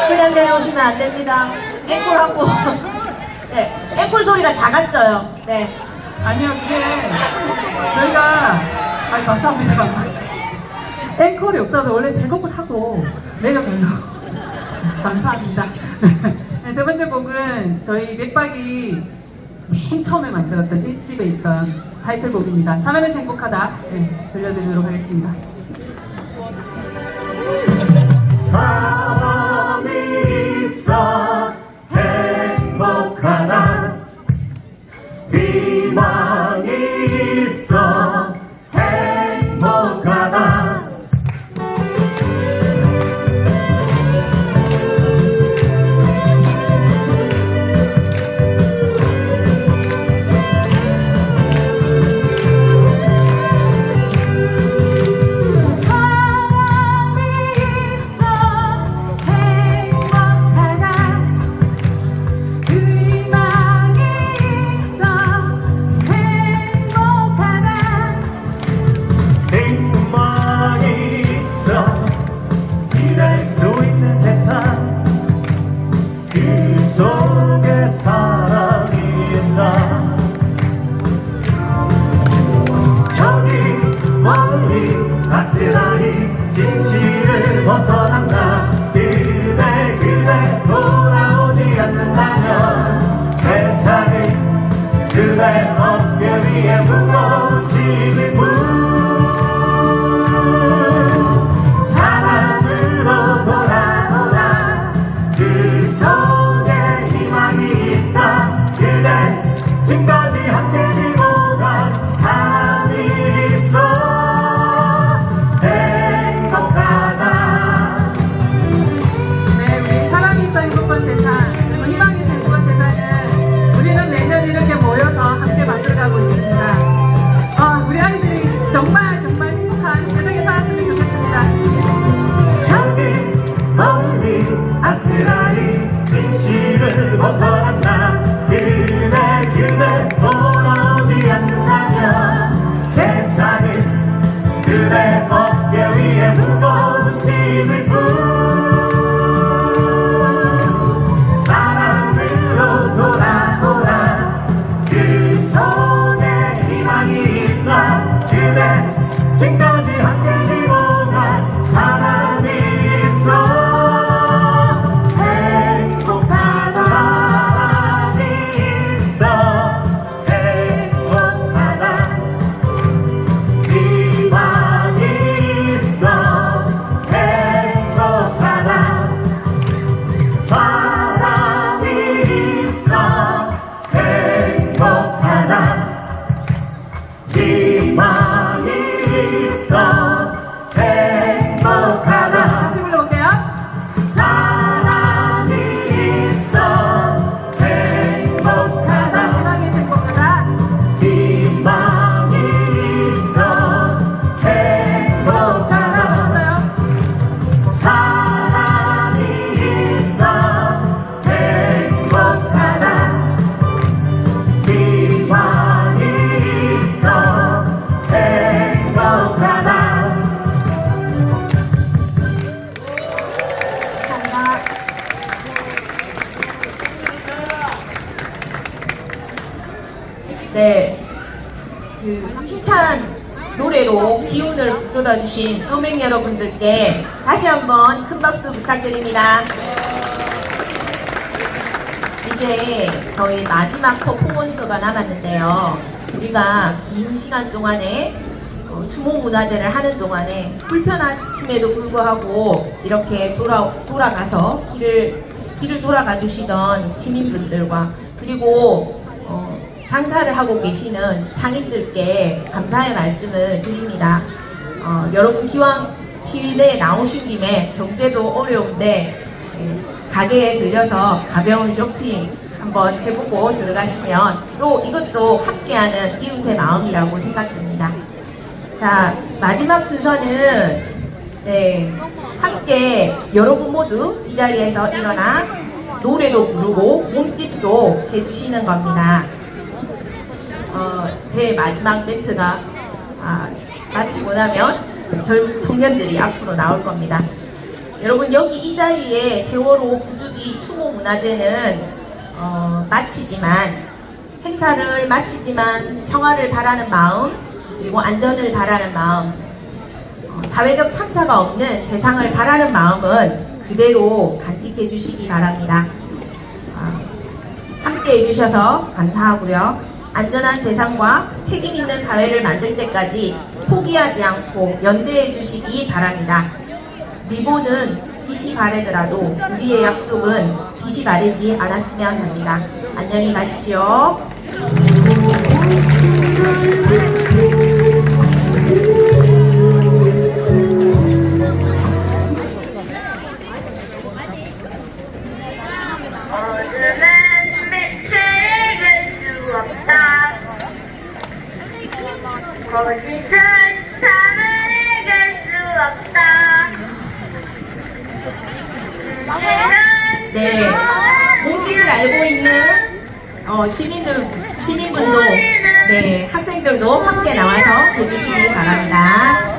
그냥 내려오시면 안 됩니다. 앵콜 하고. 네, 앵콜 소리가 작았어요. 네. 아니요, 그게 저희가 박수 한번 해봐. 앵콜이 없다도 원래 세 곡을 하고 내려가요. 감사합니다. 네, 세 번째 곡은 저희 맥박이 맨 처음에 만들었던 1집에 있던 타이틀곡입니다. 사람에서 행복하다. 네, 들려드리도록 하겠습니다. 사람이 있어 행복하다 희망이 있어 행복하다 진실을 벗어난다 그대 돌아오지 않는다면 세상은 그대 어깨 위에 무거운 짐을 사랑으로 돌아오라 그 속에 희망이 있다 그대 지금까지 함께 지고 간 사람이 있어 만들어가고 있습니다. 우리 아이들이 정말 행복한 세상에 살았으면 좋겠습니다. 저기 멀리 아스라이 진실을 벗어난다 그대 돌아오지 않는다면 세상은 그대 어깨 위에 무거운 짐을 사랑으로 돌아오라 그 손에 희망이 있다 그대 지금까지 함께 지고 간 사람이 있어 행복하다 사람이 있어 행복하다 희망이 있어 행복하다 사람이 있어 행복하다 희망이 있어 행복하다 다시 불러볼게요. 사람이 있어 행복하다 희망이 행복하다. 희망이 있어 행복하다 사람이 있어 행복하다 희망이 있어 행복하다 네, 그 힘찬 노래로 기운을 북돋아주신 소맥 여러분들께 다시 한번 큰 박수 부탁드립니다. 이제 저희 마지막 퍼포먼스가 남았는데요. 우리가 긴 시간 동안에 추모문화제를 하는 동안에 불편하심에도 불구하고 이렇게 돌아가서 길을 돌아가 주시던 시민분들과 그리고 장사를 하고 계시는 상인들께 감사의 말씀을 드립니다. 여러분 기왕 시내에 나오신 김에 경제도 어려운데 가게에 들려서 가벼운 쇼핑 한번 해보고 들어가시면 또 이것도 함께하는 이웃의 마음이라고 생각됩니다. 자, 마지막 순서는 함께 여러분 모두 이 자리에서 일어나 노래도 부르고 몸짓도 해주시는 겁니다. 제 마지막 멘트가 마치고 나면 젊은 청년들이 앞으로 나올 겁니다. 여러분 여기 이 자리에 세월호 부주기 추모문화제는 행사를 마치지만 평화를 바라는 마음 그리고 안전을 바라는 마음 사회적 참사가 없는 세상을 바라는 마음은 그대로 간직해 주시기 바랍니다. 함께 해주셔서 감사하고요. 안전한 세상과 책임 있는 사회를 만들 때까지 포기하지 않고 연대해 주시기 바랍니다. 리본은 빛이 바래더라도 우리의 약속은 빛이 바래지 않았으면 합니다. 안녕히 가십시오. 어둠은 빛을 이길 수 없다. 거짓은 참을 이길 수 없다. 네, 몸짓을 알고 있는 시민분도, 네, 학생들도 함께 나와서 해주시기 바랍니다.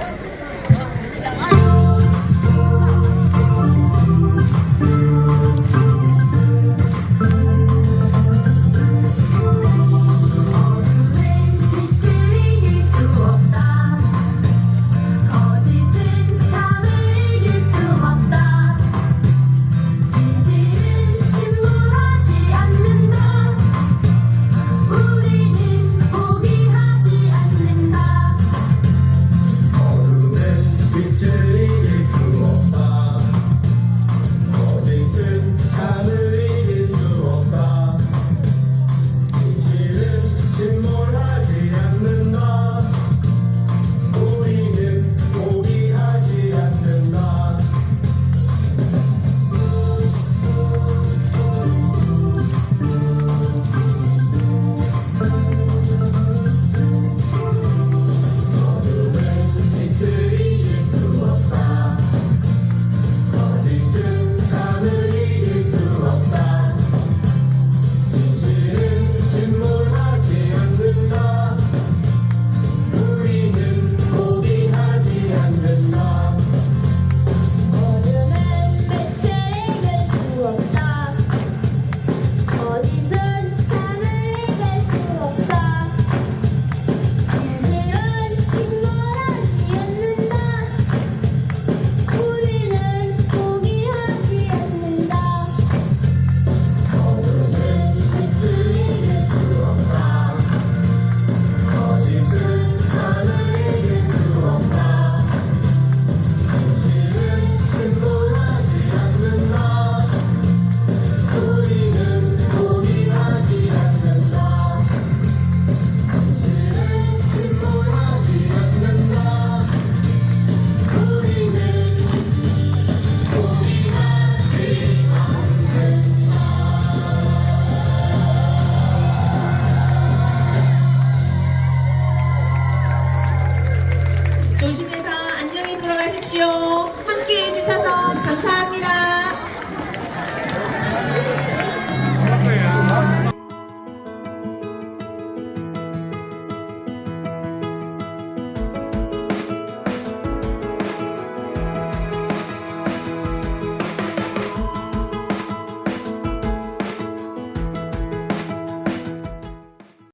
조심해서 안녕히 돌아가십시오.